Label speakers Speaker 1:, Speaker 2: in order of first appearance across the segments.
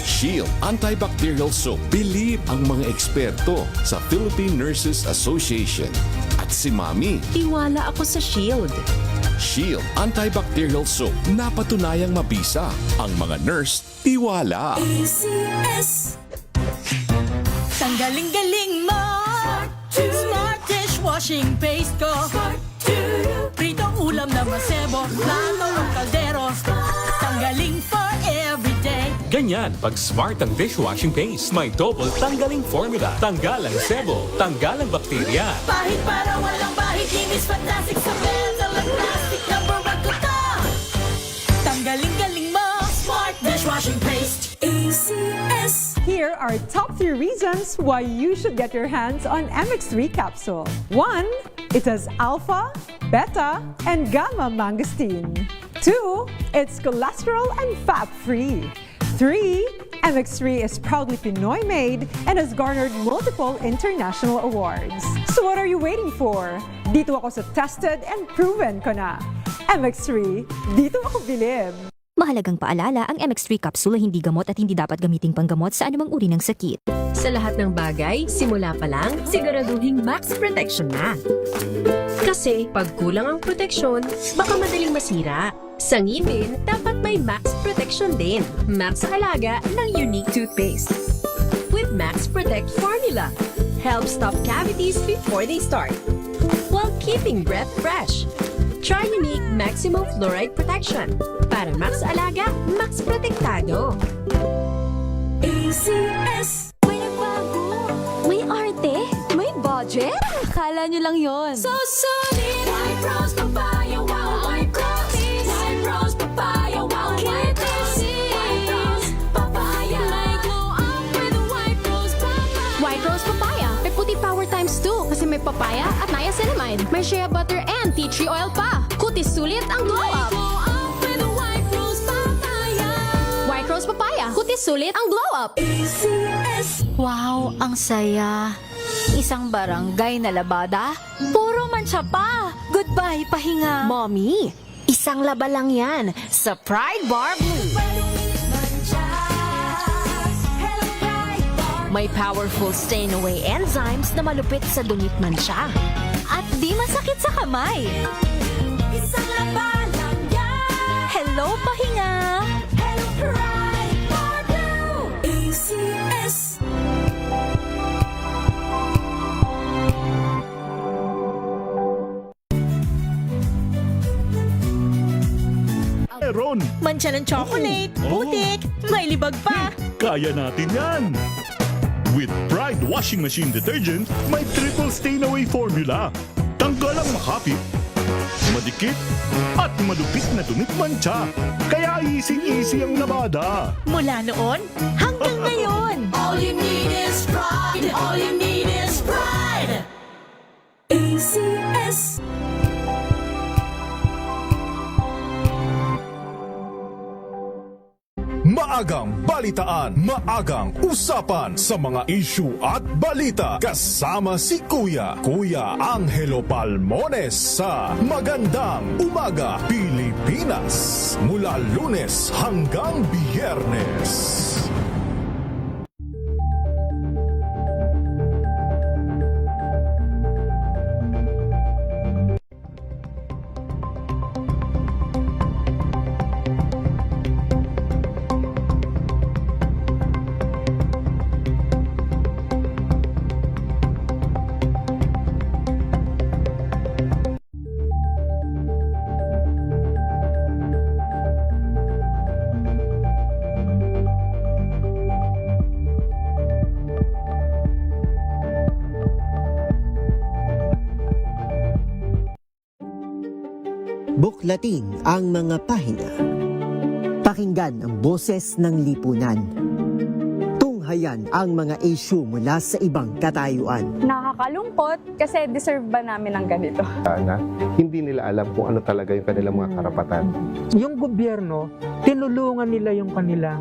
Speaker 1: Shield Antibacterial Soap. Believe ang mga eksperto sa Philippine Nurses Association. At si Mami.
Speaker 2: Tiwala ako sa Shield.
Speaker 1: Shield Antibacterial Soap. Napatunayang mabisa. Ang mga nurse, tiwala.
Speaker 3: ACS. Tanggaling-galing mo. Smart dishwashing paste ko. Pritong ulam na masebo. Plato o kaldero. Tanggaling for everyday.
Speaker 4: Ganyan pag smart ang dishwashing paste. May double tanggaling formula. Tanggal ang sebo, tanggal ang bakterya.
Speaker 3: Pahit para walang bahid. Linis fantastic sa metal at plastic. Number one ko to. Tanggaling-galing mo. Smart dishwashing paste. ACS.
Speaker 5: Here are top 3 reasons why you should get your hands on MX3 capsule. 1. It has alpha, beta, and gamma mangosteen. 2. It's cholesterol and fat-free. 3. MX3 is proudly Pinoy made and has garnered multiple international awards. So what are you waiting for? Dito ako sa tested and proven ko na. MX3, dito ako bilib.
Speaker 6: Mahalagang paalala, ang MX3 capsule ay hindi gamot at hindi dapat gamiting panggamot sa anumang uri ng sakit.
Speaker 2: Sa lahat ng bagay, simula pa lang, siguraduhing max protection na. Kasi pag kulang ang proteksyon, baka madaling masira. Sa ngipin, dapat may max protection din. Max sa alaga ng Unique Toothpaste. With Max Protect Formula, help stop cavities before they start, while keeping breath fresh. Try Unique Maximum Fluoride Protection. Para max alaga, max protektado.
Speaker 3: ACS.
Speaker 6: May nagbago! May arte! May budget! Kala nyo lang yon.
Speaker 3: So solid. White rose papaya, wow, white rose. White rose papaya, wow, white rose. White rose papaya. May glow up with white rose papaya.
Speaker 7: White Rose Papaya. May puti power times 2 kasi may papaya at niacinamide. May shea butter and tea tree oil pa. Kutis sulit ang glow up.
Speaker 3: Glow up with white rose papaya.
Speaker 7: White Rose Papaya. Kutis sulit ang glow up.
Speaker 3: ACS.
Speaker 6: Wow, ang saya! Isang barangay na labada, puro mancha pa! Goodbye, pahinga!
Speaker 2: Mommy, isang laba lang yan sa Pride Bar Blue. May powerful stain-away enzymes na malupit sa dungit mansya.
Speaker 6: At di masakit sa kamay!
Speaker 3: Isang laba lang yan.
Speaker 6: Hello, pahinga!
Speaker 3: Hello, Pride Bar Blue. ACS.
Speaker 8: Meron!
Speaker 3: Mancha ng chocolate, putik, may libag pa.
Speaker 8: Kaya natin yan! With Pride Washing Machine Detergent, may triple stain-away formula. Tanggal ang makapit, madikit, at malupit na dumit mancha. Kaya easy-easy ang labada.
Speaker 3: Mula noon hanggang ngayon. All you need is pride. All you need is pride. ACS.
Speaker 9: Maagang balitaan, maagang usapan sa mga issue at balita. Kasama si Kuya Angelo Palmones sa Magandang Umaga Pilipinas. Mula Lunes hanggang Biyernes.
Speaker 10: Buklatin ang mga pahina. Pakinggan ang boses ng lipunan. Tunghayan ang mga issue mula sa ibang katayuan.
Speaker 5: Nakakalungkot kasi deserve ba namin ng ganito?
Speaker 11: Na hindi nila alam kung ano talaga yung kanilang mga karapatan.
Speaker 12: Yung gobyerno, tinulungan nila yung kanilang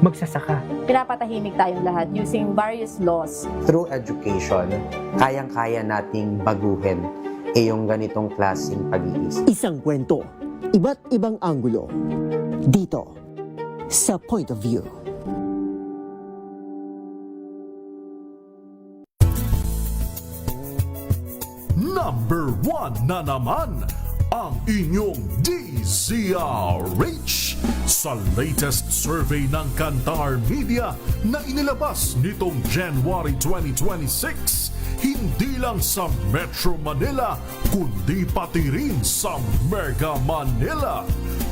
Speaker 12: magsasaka.
Speaker 5: Pinapatahimik tayong lahat using various laws.
Speaker 13: Through education, kayang-kaya nating baguhin yung ganitong klaseng pag-iisip.
Speaker 10: Isang kwento, iba't ibang anggulo. Dito, sa Point of View.
Speaker 9: na naman ang inyong DZRH sa latest survey ng Kantar Media na inilabas nitong January 2026. Hindi lang sa Metro Manila, kundi pati rin sa Mega Manila.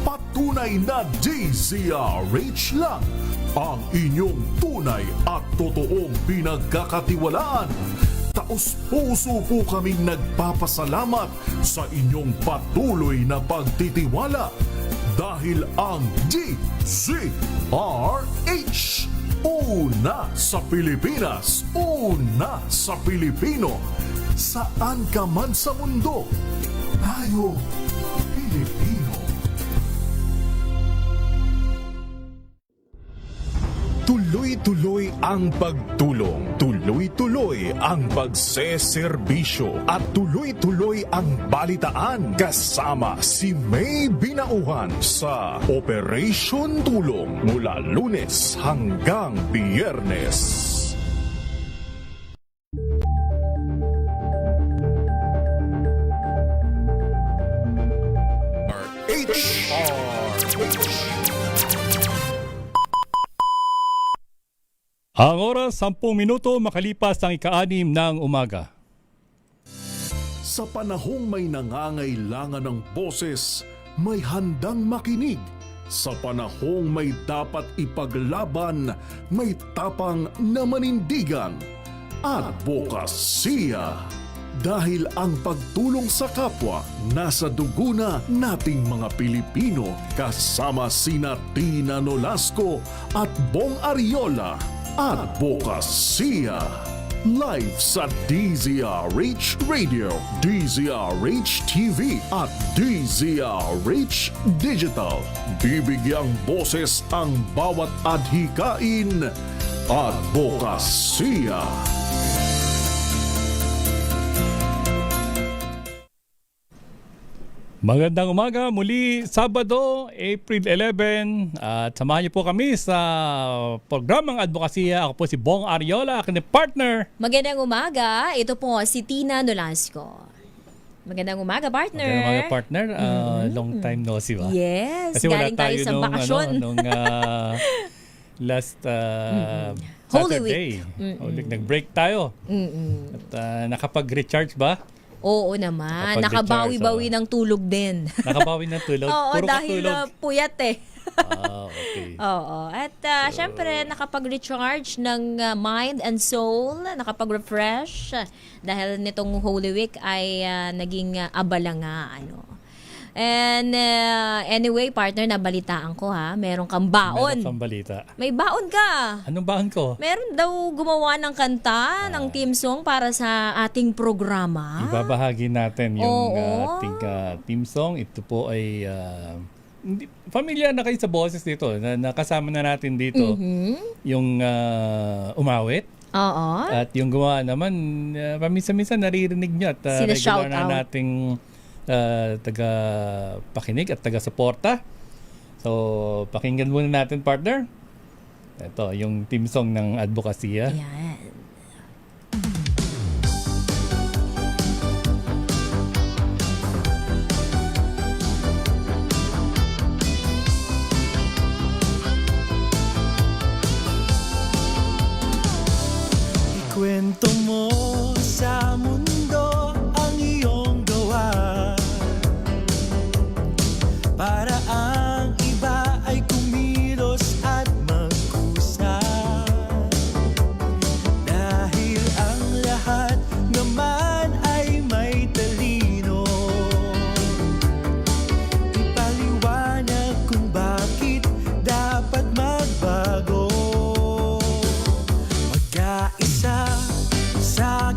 Speaker 9: Patunay na DZRH lang ang inyong tunay at totoong pinagkakatiwalaan. Taos-puso po kaming nagpapasalamat sa inyong patuloy na pagtitiwala dahil ang DZRH una sa Pilipinas, una sa Pilipino. Saan ka man sa mundo, tayo Pilipino. Tuloy-tuloy ang pagtulong, tuloy-tuloy ang pagseserbisyo, at tuloy-tuloy ang balitaan kasama si May Binauhan sa Operation Tulong mula Lunes hanggang Biyernes.
Speaker 14: Ang oras, 10 minuto makalipas ang ika-6 ng umaga.
Speaker 9: Sa panahong may nangangailangan ng boses, may handang makinig. Sa panahong may dapat ipaglaban, may tapang na manindigan. Advokasya. Dahil ang pagtulong sa kapwa nasa dugo na nating mga Pilipino, kasama sina Tina Nolasco at Bong Ariola. Advokasya. Live sa DZRH Radio, DZRH TV at DZRH Digital. Bibigyang boses ang bawat adhikain. Advokasya.
Speaker 14: Magandang umaga, muli Sabado, April 11, at samahan niyo po kami sa programang Advokasya. Ako po si Bong Ariola, aking partner.
Speaker 15: Magandang umaga, ito po si Tina Nolasco. Magandang umaga, partner.
Speaker 14: Magandang umaga, partner. Long time no see ba?
Speaker 15: Yes,
Speaker 14: kasi wala
Speaker 15: galing tayo sa bakasyon.
Speaker 14: Nung last
Speaker 15: Holy
Speaker 14: Saturday.
Speaker 15: Week.
Speaker 14: Holy Week. Nag-break tayo. At nakapag-recharge ba?
Speaker 15: Oo naman, nakabawi-bawi ng tulog din.
Speaker 14: Nakabawi ng tulog?
Speaker 15: Oo,
Speaker 14: puro
Speaker 15: dahil puyat eh.
Speaker 14: Okay.
Speaker 15: Oo. At syempre, nakapag-recharge ng mind and soul, nakapag-refresh dahil nitong Holy Week ay naging abala nga. And anyway, partner, nabalitaan ko meron kang baon.
Speaker 14: Meron kang balita.
Speaker 15: May baon ka.
Speaker 14: Anong baon ko?
Speaker 15: Meron daw gumawa ng kanta, ng theme song para sa ating programa.
Speaker 14: Ibabahagi natin yung ating theme song. Ito po ay familiar na kayo sa boses dito. Nakasama na natin dito yung umawit.
Speaker 15: Oo.
Speaker 14: At yung gumawa naman, paminsan-minsan naririnig nyo at regular na nating taga-pakinig at taga-suporta. So, pakinggan muna natin, partner. Ito, yung theme song ng Advokasya.
Speaker 15: Ayan.
Speaker 16: Ikwento mo sa mundo ang iyong gawa, para ang iba ay kumilos at magkusa. Dahil ang lahat naman ay may talino, ipaliwanag kung bakit dapat magbago. Magkaisa sa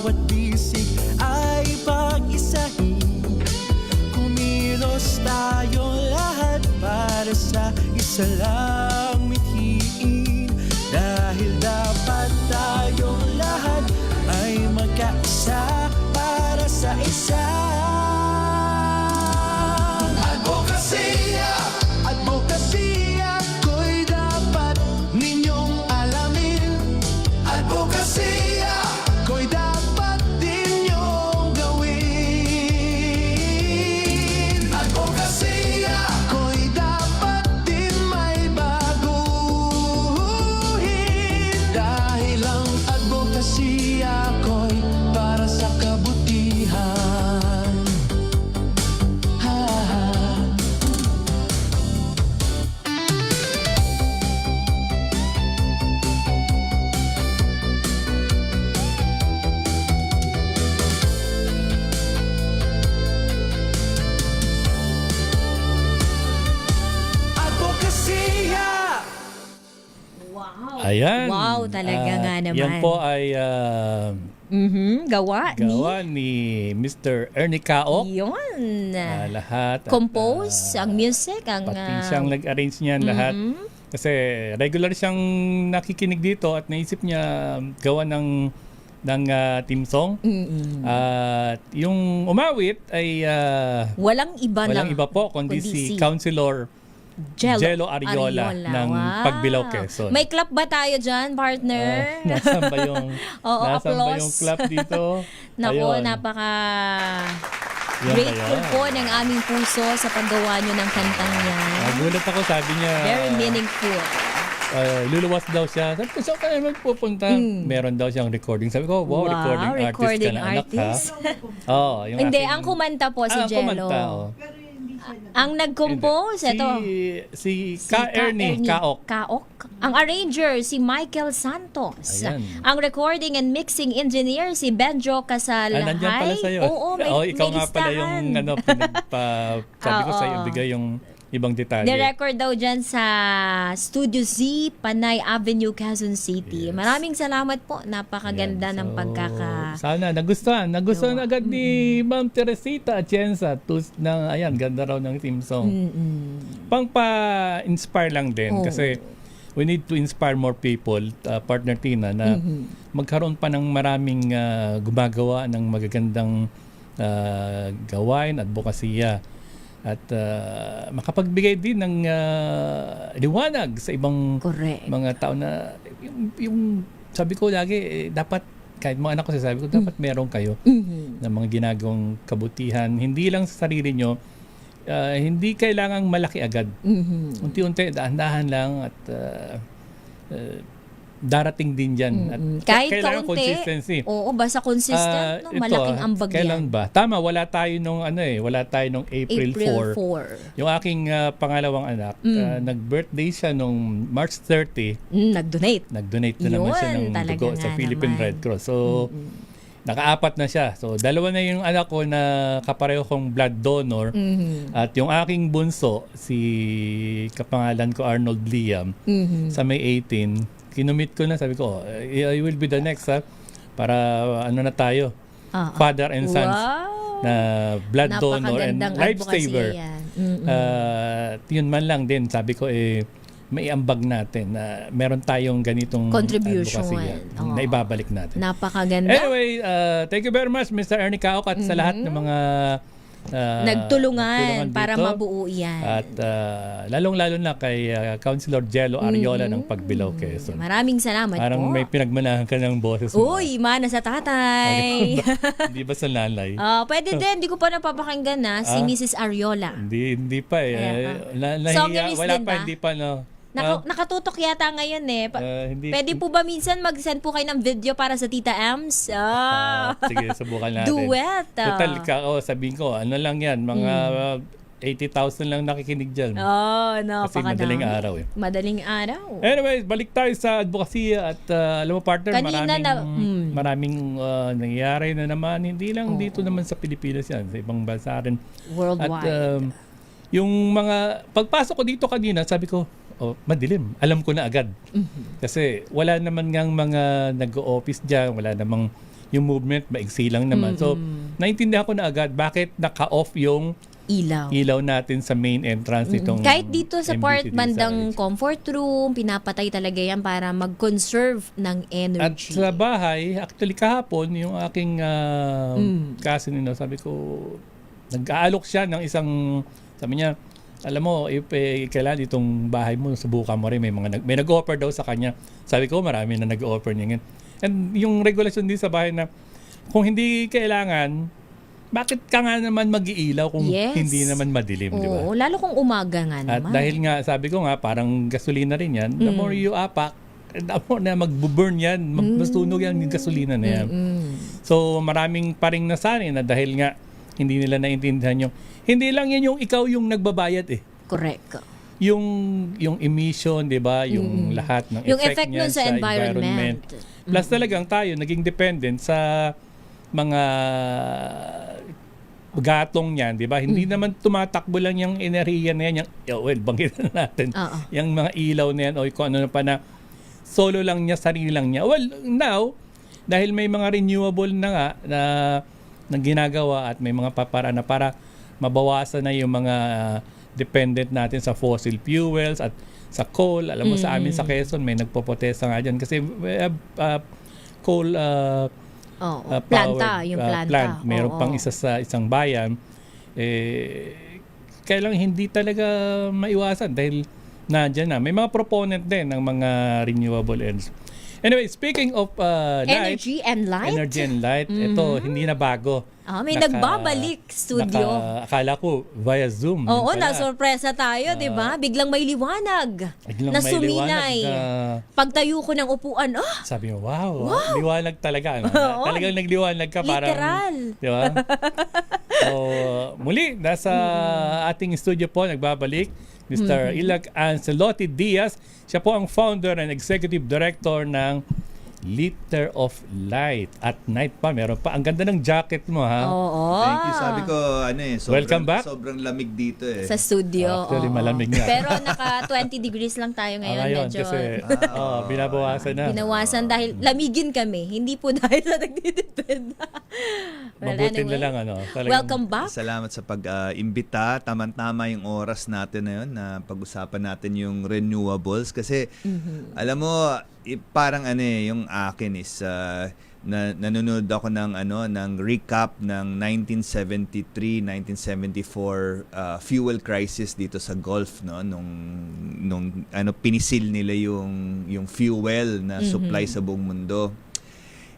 Speaker 16: bawat bisig ay pag-isahin. Kumilos tayo lahat para sa isa lang mithiin. Dahil dapat tayong lahat ay magkaisa para sa isa. Advokasya, advokasya ko'y dapat ninyong alamin. Advokasya ko'y dapat din nyong gawin. Advokasya ko'y dapat din may baguhin. Dahil ang advokasya ko'y para sa kabutihan. Advokasya!
Speaker 14: Ayan.
Speaker 15: Wow, talaga nga naman.
Speaker 14: Yan po ay
Speaker 15: Gawa
Speaker 14: ni Mr. Ernie Kaok.
Speaker 15: Yun.
Speaker 14: Lahat.
Speaker 15: Compose, ang music, ang...
Speaker 14: Pati siyang nag-arrange niyan lahat. Kasi regular siyang nakikinig dito at naisip niya gawa ng team song. At yung umawit ay
Speaker 15: walang iba
Speaker 14: po kundi si Councilor Jello Ariola ng Pagbilao, Quezon.
Speaker 15: May clap ba tayo dyan, partner?
Speaker 14: Nasaan ba yung
Speaker 15: applause.
Speaker 14: clap dito?
Speaker 15: Naku,
Speaker 14: Ayun.
Speaker 15: napaka
Speaker 14: Yan
Speaker 15: grateful
Speaker 14: ba yan?
Speaker 15: po ng aming puso sa paggawa nyo ng kantang yan.
Speaker 14: Nagulat ako, sabi niya.
Speaker 15: Very meaningful.
Speaker 14: Luluwas daw siya. Sabi ko, saan ka naman pupunta? Meron daw siyang recording. Sabi ko, wow, recording artist ka na, anak, ha? Yung
Speaker 15: Hindi,
Speaker 14: aking-
Speaker 15: ang kumanta po si Jello.
Speaker 14: kumanta,
Speaker 15: Ang nag-compose, ito.
Speaker 14: Si Ernie Kaok.
Speaker 15: Ang arranger, si Michael Santos.
Speaker 14: Ayan.
Speaker 15: Ang recording and mixing engineer, si Benjo Casalahay.
Speaker 14: Nandiyan pala sa'yo.
Speaker 15: Oo, may
Speaker 14: ikaw nga pala yung sabi ko sa'yo, bigay yung ibang detalye.
Speaker 15: The record daw dyan sa Studio Z, Panay Avenue, Quezon City. Maraming salamat po. Napakaganda ng pagkaka...
Speaker 14: Sana nagustuhan agad ni Ma'am Teresita Atienza ayan, ganda raw ng team song. Pang-pa-inspire lang din kasi we need to inspire more people, partner Tina, na magkaroon pa ng maraming gumagawa ng magagandang gawain, advokasya. At makapagbigay din ng liwanag sa ibang mga tao na yung sabi ko lagi, dapat kahit mga anak ko sabi ko, dapat meron kayo ng mga ginagawang kabutihan. Hindi lang sa sarili nyo, hindi kailangang malaki agad. Unti-unti, dahan-dahan lang at darating din dyan. At
Speaker 15: kahit
Speaker 14: kailangan
Speaker 15: kaunti.
Speaker 14: Consistency.
Speaker 15: Oo, basta consistent, no? Malaking ambag yan.
Speaker 14: Kailan ba? Tama, wala tayo nung April 4. Yung aking pangalawang anak, nag-birthday siya nung March 30.
Speaker 15: Nag-donate.
Speaker 14: Nag-donate na naman siya ng dugo sa Philippine Red Cross. So, naka-apat na siya. So, dalawa na yung anak ko na kapareho kong blood donor. At yung aking bunso, si kapangalan ko Arnold Liam, sa May 18, kinumit ko na, sabi ko, I will be the next, ha? Para na tayo, father and sons na blood donor and lifesaver. Yun man lang din, sabi ko, may ambag natin na meron tayong ganitong
Speaker 15: contribution
Speaker 14: na ibabalik natin.
Speaker 15: Napakaganda.
Speaker 14: Anyway, thank you very much, Mr. Ernie Kaok, at sa lahat ng mga
Speaker 15: nagtulungan para
Speaker 14: dito.
Speaker 15: mabuo yan.
Speaker 14: At lalong-lalo na kay Councilor Jello Ariola ng Pagbilao, Quezon.
Speaker 15: Maraming salamat
Speaker 14: Parang
Speaker 15: po.
Speaker 14: may pinagmanahan ka ng boses mo.
Speaker 15: Uy, mana sa tatay.
Speaker 14: Hindi ba sa nanay?
Speaker 15: Pwede din, hindi ko pa napapakinggan na si Mrs. Ariola.
Speaker 14: Hindi pa
Speaker 15: Songwriter
Speaker 14: wala
Speaker 15: din
Speaker 14: pa,
Speaker 15: ba?
Speaker 14: hindi pa, no?
Speaker 15: Nakatutok yata ngayon eh. Pwede po ba minsan mag-send po kayo ng video para sa Tita Ems?
Speaker 14: Sige, subukan natin.
Speaker 15: Duet.
Speaker 14: Total sabihin ko, ano lang yan, mga 80,000 lang nakikinig dyan. Kasi madaling araw eh.
Speaker 15: Madaling araw.
Speaker 14: Anyways, balik tayo sa advokasya at alam mo partner, maraming nangyayari na naman, hindi lang dito naman sa Pilipinas yan, sa ibang bansa rin.
Speaker 15: Worldwide.
Speaker 14: At yung mga, pagpasok ko dito kanina, sabi ko, madilim. Alam ko na agad. Kasi wala naman ngang mga nag-o-office dyan, wala namang yung movement maigsi lang naman. So, naintindihan ko na agad bakit naka-off yung ilaw natin sa main entrance nitong
Speaker 15: Kahit dito sa part
Speaker 14: MBC
Speaker 15: bandang comfort room, pinapatay talaga yan para mag-conserve ng
Speaker 14: At
Speaker 15: energy.
Speaker 14: sa bahay, actually kahapon, yung aking cousin, sabi ko, nag-aalok siya ng isang, sabi niya, alam mo, if kailan itong bahay mo, subukan mo rin, may nag-offer daw sa kanya. Sabi ko, marami na nag-offer niya. And yung regulation din sa bahay na, kung hindi kailangan, bakit ka nga naman mag-iilaw kung hindi naman madilim, di ba?
Speaker 15: Oo, lalo kung umaga nga
Speaker 14: At
Speaker 15: naman.
Speaker 14: dahil nga, sabi ko nga, parang gasolina rin yan, the more you apak, the more na mag-burn yan, masunog yan yung gasolina na yan. So, maraming paring nasanay na dahil nga, hindi nila naintindihan hindi lang yan yung ikaw yung nagbabayad eh.
Speaker 15: Correct.
Speaker 14: Yung emission, di ba? Yung lahat ng
Speaker 15: Yung
Speaker 14: effect
Speaker 15: effect
Speaker 14: niyan
Speaker 15: nun sa environment.
Speaker 14: Plus talagang tayo, naging dependent sa mga gatong yan, di ba? Hindi naman tumatakbo lang yung enerhiya na yan, banggitan natin, yung mga ilaw na yan o kung ano pa na solo lang niya, sarili lang niya. Well, now, dahil may mga renewable na nga na ginagawa at may mga paparaan na para mabawasan na yung mga dependent natin sa fossil fuels at sa coal. Alam mo, sa amin sa Quezon, may nagpo-protesta nga dyan kasi we have coal
Speaker 15: planta, yung planta.
Speaker 14: Plant. Meron pang isa sa isang bayan. Kailang hindi talaga maiwasan dahil nandiyan na. May mga proponent din ng mga renewable energy. Anyway, speaking of
Speaker 15: Energy and light?
Speaker 14: Energy and light. Ito, hindi na bago.
Speaker 15: May nagbabalik studio.
Speaker 14: Akala ko via Zoom.
Speaker 15: Oo, na-sorpresa tayo, di ba? Biglang may liwanag.
Speaker 14: Biglang may
Speaker 15: suminay. Pagtayo ko ng upuan,
Speaker 14: sabi mo, wow. Liwanag talaga. Talagang nagliwanag ka.
Speaker 15: Literal.
Speaker 14: Di ba? So, muli, nasa ating studio po, nagbabalik, Mr. Ilag Ancelotti Diaz. Siya po ang founder and executive director ng Liter of Light. At night pa, meron pa. Ang ganda ng jacket mo, ha?
Speaker 15: Oo.
Speaker 17: Thank you. Sabi ko,
Speaker 14: welcome back.
Speaker 17: Sobrang lamig dito eh.
Speaker 15: Sa studio.
Speaker 14: Actually, malamig nga.
Speaker 15: Pero naka 20 degrees lang tayo ngayon.
Speaker 14: Ngayon,
Speaker 15: medyo,
Speaker 14: kasi binabawasan na.
Speaker 15: Binawasan dahil lamigin kami. Hindi po dahil sa nagdidepend.
Speaker 14: Mabuti na lang,
Speaker 15: Welcome back.
Speaker 17: Salamat sa pag-imbita. Tama-tama yung oras natin na yun na pag-usapan natin yung renewables. Kasi, alam mo, parang yung akin is nanonood ako ng recap ng 1973-1974 fuel crisis dito sa Gulf, no, nung pinisil nila yung fuel na supply sa buong mundo.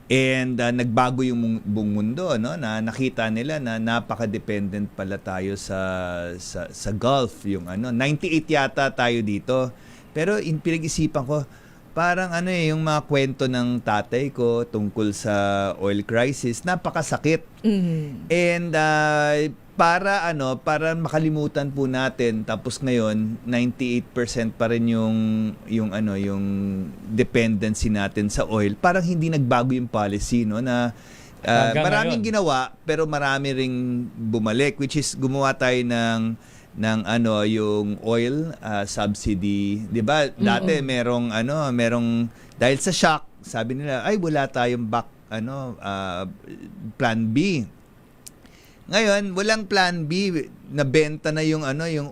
Speaker 17: And nagbago yung buong mundo, no, na nakita nila na napaka-dependent pala tayo sa Gulf, yung 98 yata tayo dito. Pero pinag-isipan ko, parang yung mga kwento ng tatay ko tungkol sa oil crisis, napakasakit. And para makalimutan po natin, tapos ngayon 98% pa rin yung dependency natin sa oil. Parang hindi nagbago yung policy, no, na maraming ginawa pero marami ring bumalik, which is gumawa tayo ng yung oil subsidy, 'di ba? Dati merong dahil sa shock, sabi nila ay wala tayong plan B. Ngayon, walang plan B, nabenta na yung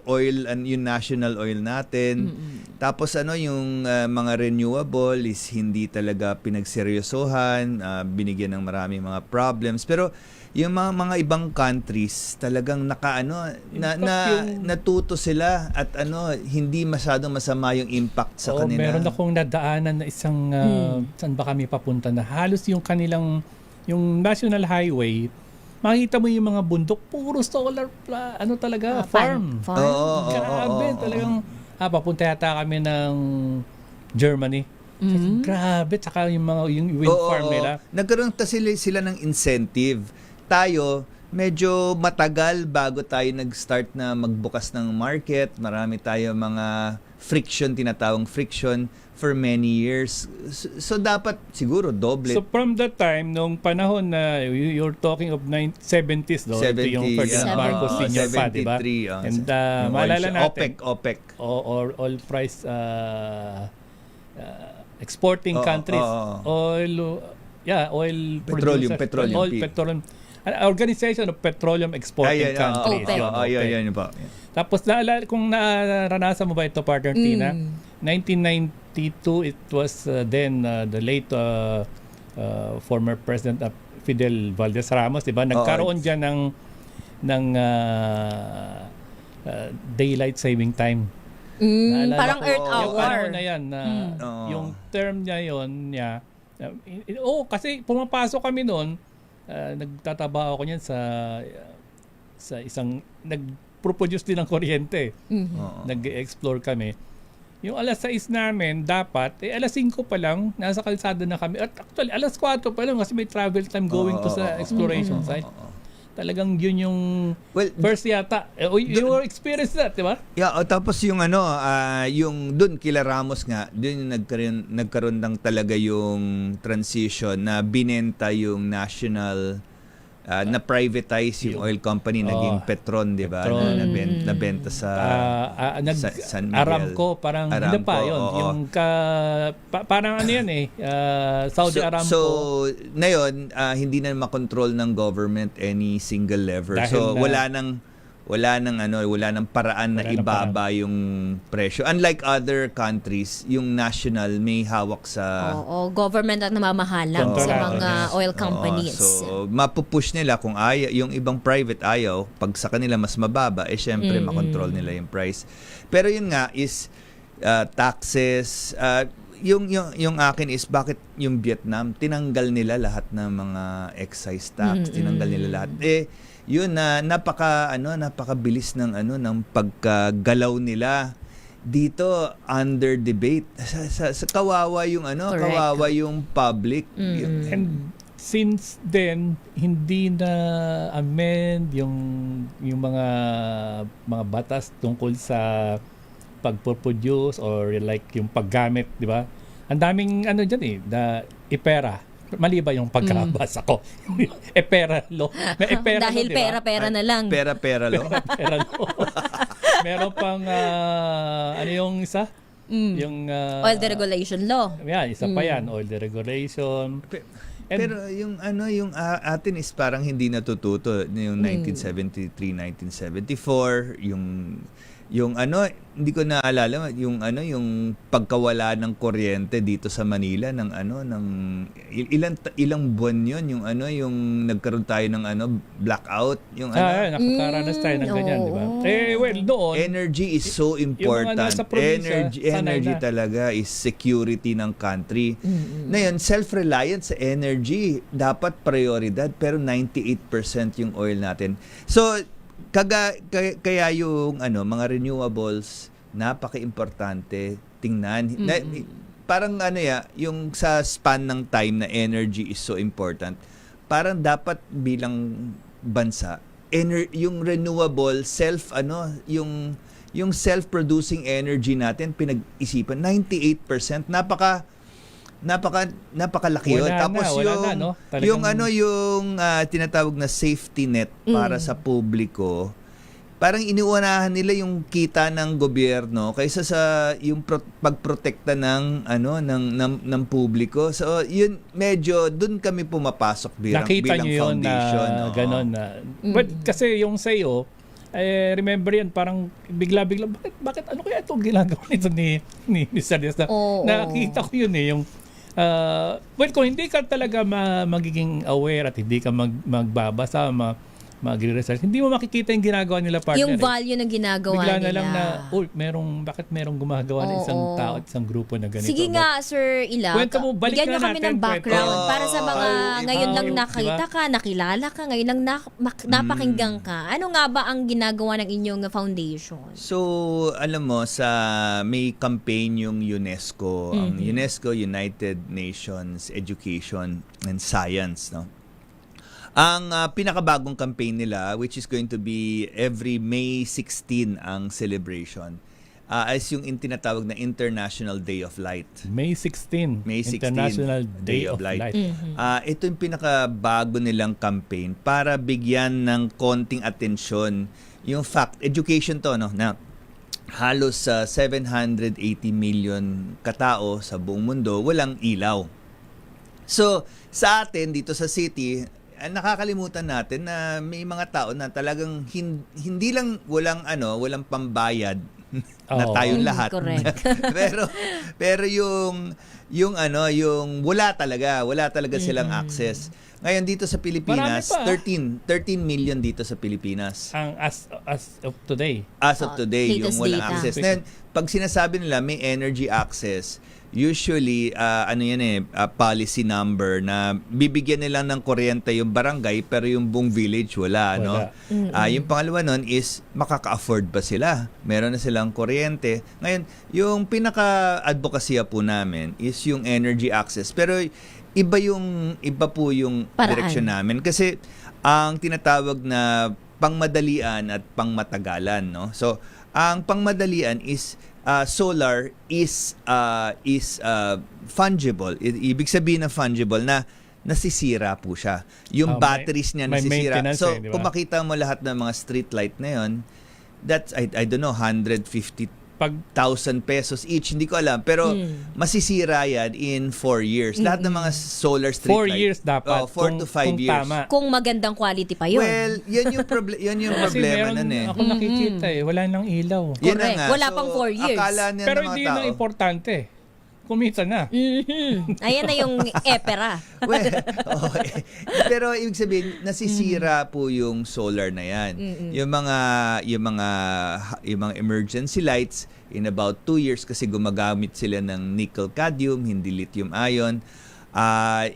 Speaker 17: oil, yung national oil natin. Tapos yung mga renewable is hindi talaga pinagseryosohan, binigyan ng maraming mga problems. Pero yung mga ibang countries talagang natuto sila at hindi masyadong masama yung impact sa kanila.
Speaker 14: Meron akong nadaanan na isang saan ba kami papunta na halos yung kanilang yung national highway, makita mo yung mga bundok puro solar farm. Grabe, talagang papunta yata kami ng Germany. Grabe, tsaka yung wind farm nila.
Speaker 17: Nagkaroon sila ng incentive. Tayo, medyo matagal bago tayo nag-start na magbukas ng market. Marami tayo mga tinatawang friction for many years. So dapat siguro doble.
Speaker 14: So from that time, nung panahon na you're talking of 70s, ito yung Ferdinand Marcos Sr. pa, di ba? And maalala natin,
Speaker 17: OPEC.
Speaker 14: Oil price exporting countries. Oil oil
Speaker 17: Petroleum,
Speaker 14: producers.
Speaker 17: petroleum,
Speaker 14: Oil, petroleum. Organization of Petroleum Exporting Countries.
Speaker 15: OPEC.
Speaker 14: Yun,
Speaker 17: Yun po.
Speaker 14: Tapos kung naranasan mo ba ito, partner Tina, 1992, it was then the late former President Fidel Valdez Ramos, di ba? Nagkaroon dyan ng daylight saving time.
Speaker 15: Parang Earth
Speaker 14: Yung
Speaker 15: Hour.
Speaker 14: panahon na yan, yung term niya yun, kasi pumapasok kami noon, nagtatrabaho ako niyan sa isang nag-produce din ng kuryente. Nag-explore kami. Yung alas 6 namin, dapat, alas 5 pa lang, nasa kalsada na kami. At actually, alas 4 pa lang kasi may travel time going to sa exploration site. Talagang yun yung first yata. Your experience that, di ba?
Speaker 17: Yeah, tapos yung yung dun kila Ramos nga, dun yung nagkaroon ng talaga yung transition na binenta yung national na privatize yung oil company, naging Petron, di ba? Nabenta sa San Miguel.
Speaker 14: Aramco, parang hindi pa yun. Yung parang ano yan Saudi Aramco.
Speaker 17: So, na yun, hindi na makontrol ng government any single lever.
Speaker 14: Dahil
Speaker 17: wala nang paraan na ibaba yung presyo. Unlike other countries, yung national may hawak sa
Speaker 15: government ang namamahala sa mga oil companies.
Speaker 17: So, mapupush nila kung yung ibang private ayaw, pag sa kanila mas mababa, syempre makontrol nila yung price. Pero yun nga is taxes, yung akin is bakit yung Vietnam tinanggal nila lahat ng mga excise tax, tinanggal nila lahat. Yun na napakabilis ng pagkagalaw nila dito under debate sa kawawa yung kawawa yung public.
Speaker 14: And since then hindi na amend yung mga batas tungkol sa pagpo-produce or like yung paggamit, di ba? Ang daming diyan na ipera. Mali ba yung pagkabasa ko? Epera lo.
Speaker 15: Dahil pera-pera na lang.
Speaker 17: Pera-pera lo.
Speaker 14: Pera lo. Meron pang yung isa? Yung
Speaker 15: oil deregulation law.
Speaker 14: Yan, isa pa yan, oil deregulation.
Speaker 17: Pero yung atin is parang hindi natututo yung 1973, 1974, yung hindi ko naalala yung pagkawala ng kuryente dito sa Manila ng ilang buwan yun yung nagkaroon tayo ng blackout yung
Speaker 14: nakakaranas tayo ng ganyan, di ba? Doon
Speaker 17: energy is so important. Energy talaga is security ng country. Na yun, self-reliance sa energy dapat prioridad, pero 98% yung oil natin. So kaya yung mga renewables napaka-importante tingnan. Parang yung sa span ng time na energy is so important. Parang dapat bilang bansa yung renewable yung self-producing energy natin pinag-isipan 98%, napakalaki yun. Tapos yung tinatawag na safety net para sa publiko, parang iniuunahan nila yung kita ng gobyerno kaysa sa yung pagprotekta ng publiko. So yun, medyo dun kami pumapasok bilang foundation.
Speaker 14: Ganon na. But kasi yung sa'yo, remember yan, parang bigla-bigla, bakit ano kaya itong ginagawa nito ni Mr. Diaz? Nakita ko yun yung kung hindi ka talaga magiging aware at hindi ka magbabasa, magre-research, hindi mo makikita yung ginagawa nila, partner.
Speaker 15: Yung value ng ginagawa
Speaker 14: bigla
Speaker 15: nila.
Speaker 14: Na lang na, bakit merong gumagawa na isang tao at isang grupo na ganito?
Speaker 15: Sige nga, Sir Ila. Bigyan nyo kami ng background para sa mga ngayon lang nakita ka, nakilala ka, ngayon lang napakinggan ka. Ano nga ba ang ginagawa ng inyong foundation?
Speaker 17: So, alam mo, may campaign yung UNESCO. Ang UNESCO, United Nations Education and Science, no? Ang pinakabagong campaign nila, which is going to be every May 16 ang celebration, is yung tinatawag na International Day of Light.
Speaker 14: May 16. International Day of Light.
Speaker 17: Ito yung pinakabago nilang campaign para bigyan ng konting atensyon yung education to, no, na halos 780 million katao sa buong mundo walang ilaw. So, sa atin, dito sa city, nakakalimutan natin na may mga tao na talagang hindi lang walang pambayad na tayong lahat.
Speaker 15: Correct.
Speaker 17: pero yung wala talaga silang access. Ngayon dito sa Pilipinas, 13 million dito sa Pilipinas.
Speaker 14: Ang as of today.
Speaker 17: As of today, yung
Speaker 15: latest
Speaker 17: walang
Speaker 15: data.
Speaker 17: access. Ngayon, pag sinasabi nila may energy access, usually policy number na bibigyan nila ng kuryente yung barangay pero yung buong village wala. No? Yung pangalawa nun is makaka-afford ba sila? Meron na silang kuryente. Ngayon, yung pinaka-advokasya po namin is yung energy access. Pero iba po yung direksyon namin kasi ang tinatawag na pangmadalian at pangmatagalan, no? So, ang pangmadalian is solar is fungible. Ibig sabihin ng fungible na nasisira po siya. Yung batteries niya nasisira. So,
Speaker 14: diba?
Speaker 17: kung makita mo lahat ng mga street light na yun, that's, I don't know, 150,000 pesos each, hindi ko alam. Pero masisira yan in 4 years. Lahat ng mga solar street
Speaker 14: 4
Speaker 17: light.
Speaker 14: years dapat.
Speaker 17: 4 to 5 years.
Speaker 14: Tama.
Speaker 15: Kung magandang quality pa yun.
Speaker 17: Well, yan yung problema nun eh.
Speaker 14: Ako nakikita wala nang ilaw.
Speaker 17: Yan na
Speaker 15: Correct.
Speaker 17: nga.
Speaker 15: Wala pang 4 years.
Speaker 17: Akala niya
Speaker 14: Pero
Speaker 17: ng mga
Speaker 14: hindi yun ang
Speaker 17: tao,
Speaker 14: importante. Kumita na.
Speaker 15: Ayan na yung epera.
Speaker 17: pero ibig sabihin nasisira po yung solar na yan. Yung mga emergency lights in about 2 years kasi gumagamit sila ng nickel cadmium, hindi lithium ion,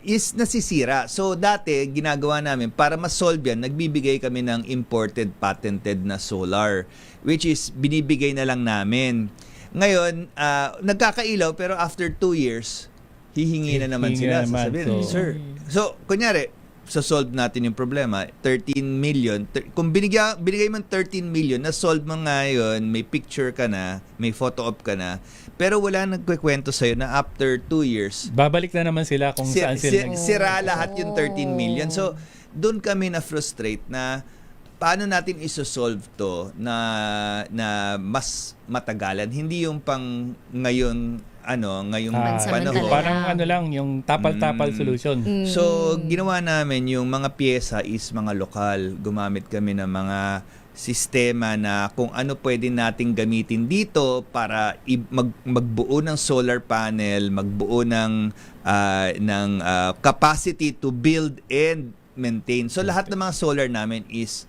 Speaker 17: is nasisira. So dati ginagawa namin para ma-solve yan, nagbibigay kami ng imported patented na solar which is binibigay na lang namin. Ngayon, nagkakailaw pero after 2 years, hihingi na naman sila. Sasabihin, sir. So, kunyari, solve natin yung problema, 13 million. Kung binigay mo 13 million, na-solve mo ngayon, may picture ka na, may photo op ka na, pero wala nagkikwento sa'yo na after 2 years,
Speaker 14: babalik na naman sila kung saan sila.
Speaker 17: Sira lahat yung 13 million. So, doon kami na-frustrate na paano natin isosolve to na mas matagalan, hindi yung pang ngayong panahon.
Speaker 14: Parang lang, yung tapal-tapal solution.
Speaker 17: So, ginawa namin yung mga pyesa is mga lokal. Gumamit kami ng mga sistema na kung ano pwede nating gamitin dito para magbuo ng solar panel, magbuo ng capacity to build and maintain. So, lahat ng mga solar namin is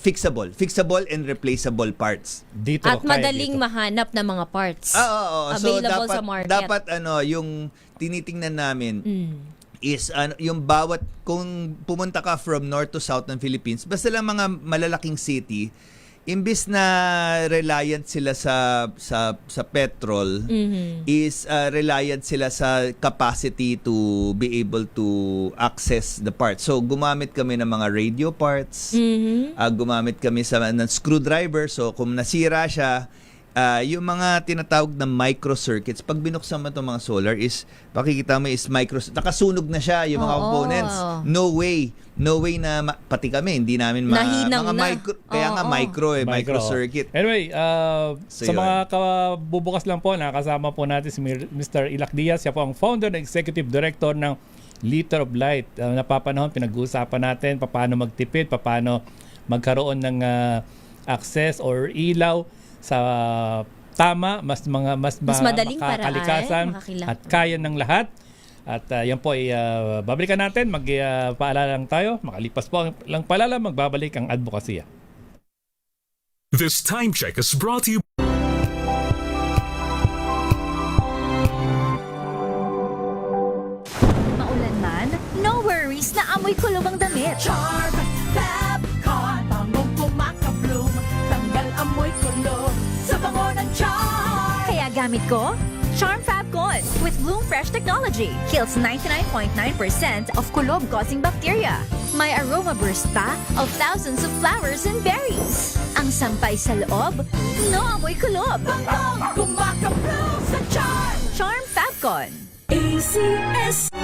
Speaker 17: fixable and replaceable parts.
Speaker 14: Dito
Speaker 15: at madaling mahanap ng mga parts. Available
Speaker 17: So,
Speaker 15: sa market.
Speaker 17: dapat yung tinitingnan namin is yung bawat, kung pumunta ka from north to south ng Philippines, basta lang mga malalaking city, imbis na reliant sila sa petrol, is reliant sila sa capacity to be able to access the parts. So gumamit kami ng mga radio parts, gumamit kami ng screwdriver. So kung nasira siya, yung mga tinatawag na microcircuits, pag binuksan mo itong mga solar is, makikita mo is nakasunog na siya yung mga components. No way na pati kami, hindi namin microcircuit.
Speaker 14: Anyway, sa mga kabubukas lang po, nakasama po natin si Mr. Ilac Diaz. Siya po ang founder and executive director ng Liter of Light. Napapanahon, pinag-uusapan natin paano magtipid, paano magkaroon ng access or ilaw sa mas
Speaker 15: madaling
Speaker 14: kalikasan at kaya ng lahat. At yan po ay babalikan natin, magpaalala lang tayo, makalipas po lang paalala, magbabalik ang advokasya.
Speaker 18: This time check is brought to you.
Speaker 6: Maulan man, no worries na amoy kulog ang damit.
Speaker 3: Charm Fabcon, bangong kumakabloom, tanggal amoy kulog sa bango ng charm.
Speaker 6: Kaya gamit ko, Charm Fabcon with Bloom Fresh technology. Kills 99.9% of kulob-causing bacteria. May aroma burst pa of thousands of flowers and berries. Ang sampay sa loob, no amoy kulob.
Speaker 3: Bangong kumakabloom sa charm.
Speaker 6: Charm Fabcon.
Speaker 3: ACS.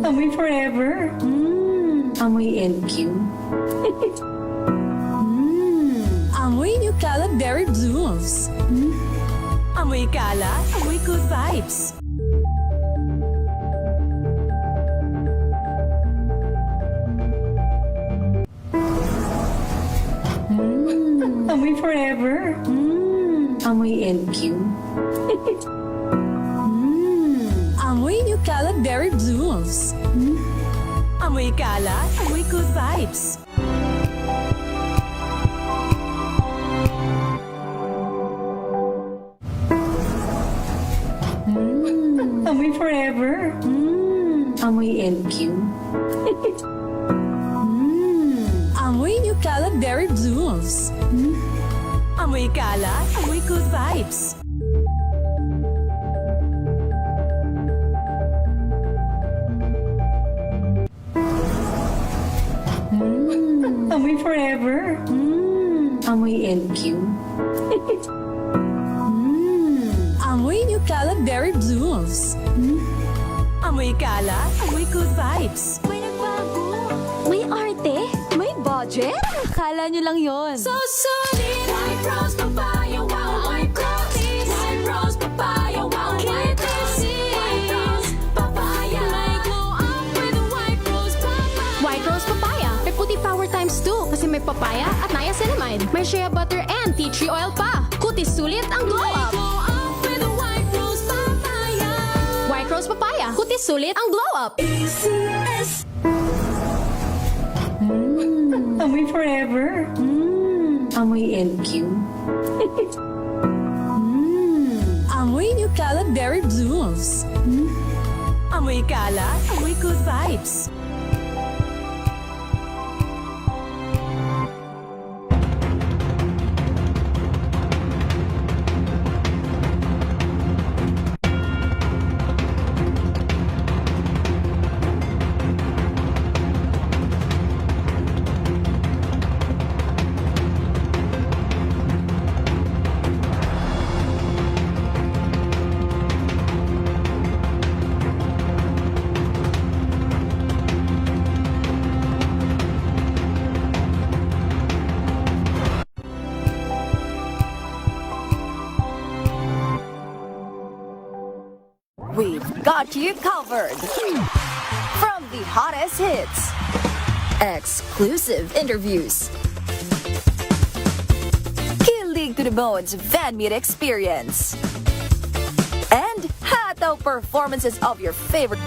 Speaker 19: Amoy forever. Amoy LQ.
Speaker 3: Amoy kalat, amoy good vibes. Amoy forever. Amoy LQ. Amoy new kalat berry blooms. Amoy kalat, amoy good vibes. Amoy forever. Amoy LQ. Amoy new kalat berry blooms. Amoy kalat, amoy good vibes. Amoy forever. Amoy LQ. Amoy new kalat berry blooms. Amoy kalat, amoy good vibes.
Speaker 6: May nagbago. May arte. May budget. Akala nyo lang yon.
Speaker 3: So solid. White rose papaya, wow, white rose. White rose papaya, wow, white rose. White rose papaya. May glow up with white rose papaya.
Speaker 7: White Rose Papaya. May puti power times 2 kasi may papaya at niacinamide. May shea butter and tea tree oil pa. Kutis sulit ang glow up.
Speaker 3: Glow up with white rose papaya.
Speaker 7: White Rose Papaya. Kutis sulit ang glow up.
Speaker 3: ACS. Amoy forever. Amoy LQ. Amoy new kalat berry blooms. Amoy kalat, amoy good vibes.
Speaker 6: We've got you covered. From the hottest hits, exclusive interviews, kilig to the bones fan meet experience, and hataw performances of your favorite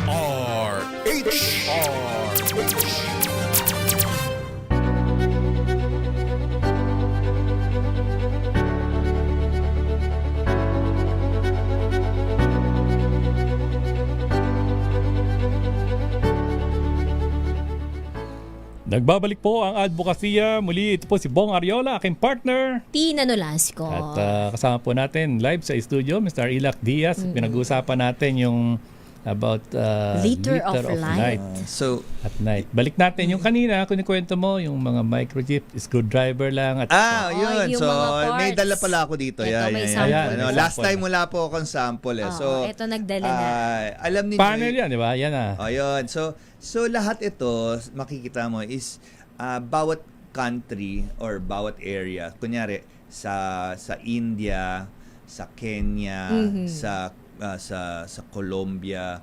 Speaker 8: RH.
Speaker 14: Nagbabalik po ang advokasya. Muli, ito po si Bong Ariola, aking partner.
Speaker 15: Tina Nolasco.
Speaker 14: At kasama po natin live sa studio, Mr. Ilac Diaz. Pinag-uusapan natin yung about
Speaker 15: Liter of Light.
Speaker 14: At night. Balik natin yung kanina, kunikwento mo, yung mga microchip, screwdriver lang. At
Speaker 17: yun.
Speaker 15: yung
Speaker 17: So,
Speaker 15: mga parts.
Speaker 17: may dala pala ako dito.
Speaker 15: Ito, may
Speaker 17: Yan.
Speaker 15: sample.
Speaker 17: Ano, last time wala po akong sample. So,
Speaker 15: ito nagdala na.
Speaker 17: alam niyo
Speaker 14: panel yan, di ba? Yan
Speaker 17: yun. So, lahat ito, makikita mo, is bawat country or bawat area. Kunyari, sa India, sa Kenya, sa Colombia,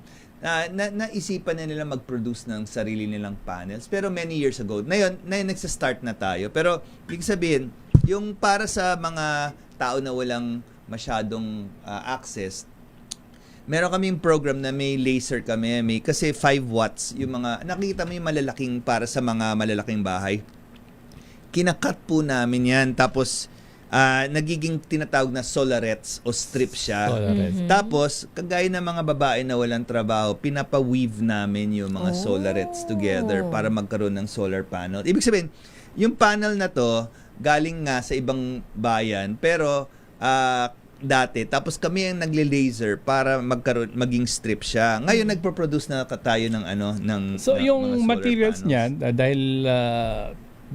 Speaker 17: naisipan na nila mag-produce ng sarili nilang panels. Pero many years ago, ngayon nagsa-start na tayo. Pero, ibig sabihin, yung para sa mga tao na walang masyadong access, meron kaming program na may laser kami, kasi 5 watts, yung mga, nakikita mo yung malalaking, para sa mga malalaking bahay. Kinakat po namin yan, tapos, nagiging tinatawag na solarettes o strip siya. Tapos, kagaya ng mga babae na walang trabaho, pinapa-weave namin yung mga solarettes together para magkaroon ng solar panel. Ibig sabihin, yung panel na to, galing nga sa ibang bayan, pero, dati, tapos kami ang nagle-laser para maging strip siya. Ngayon nagpo-produce na tayo ng
Speaker 14: So yung
Speaker 17: mga
Speaker 14: materials
Speaker 17: panels.
Speaker 14: niyan dahil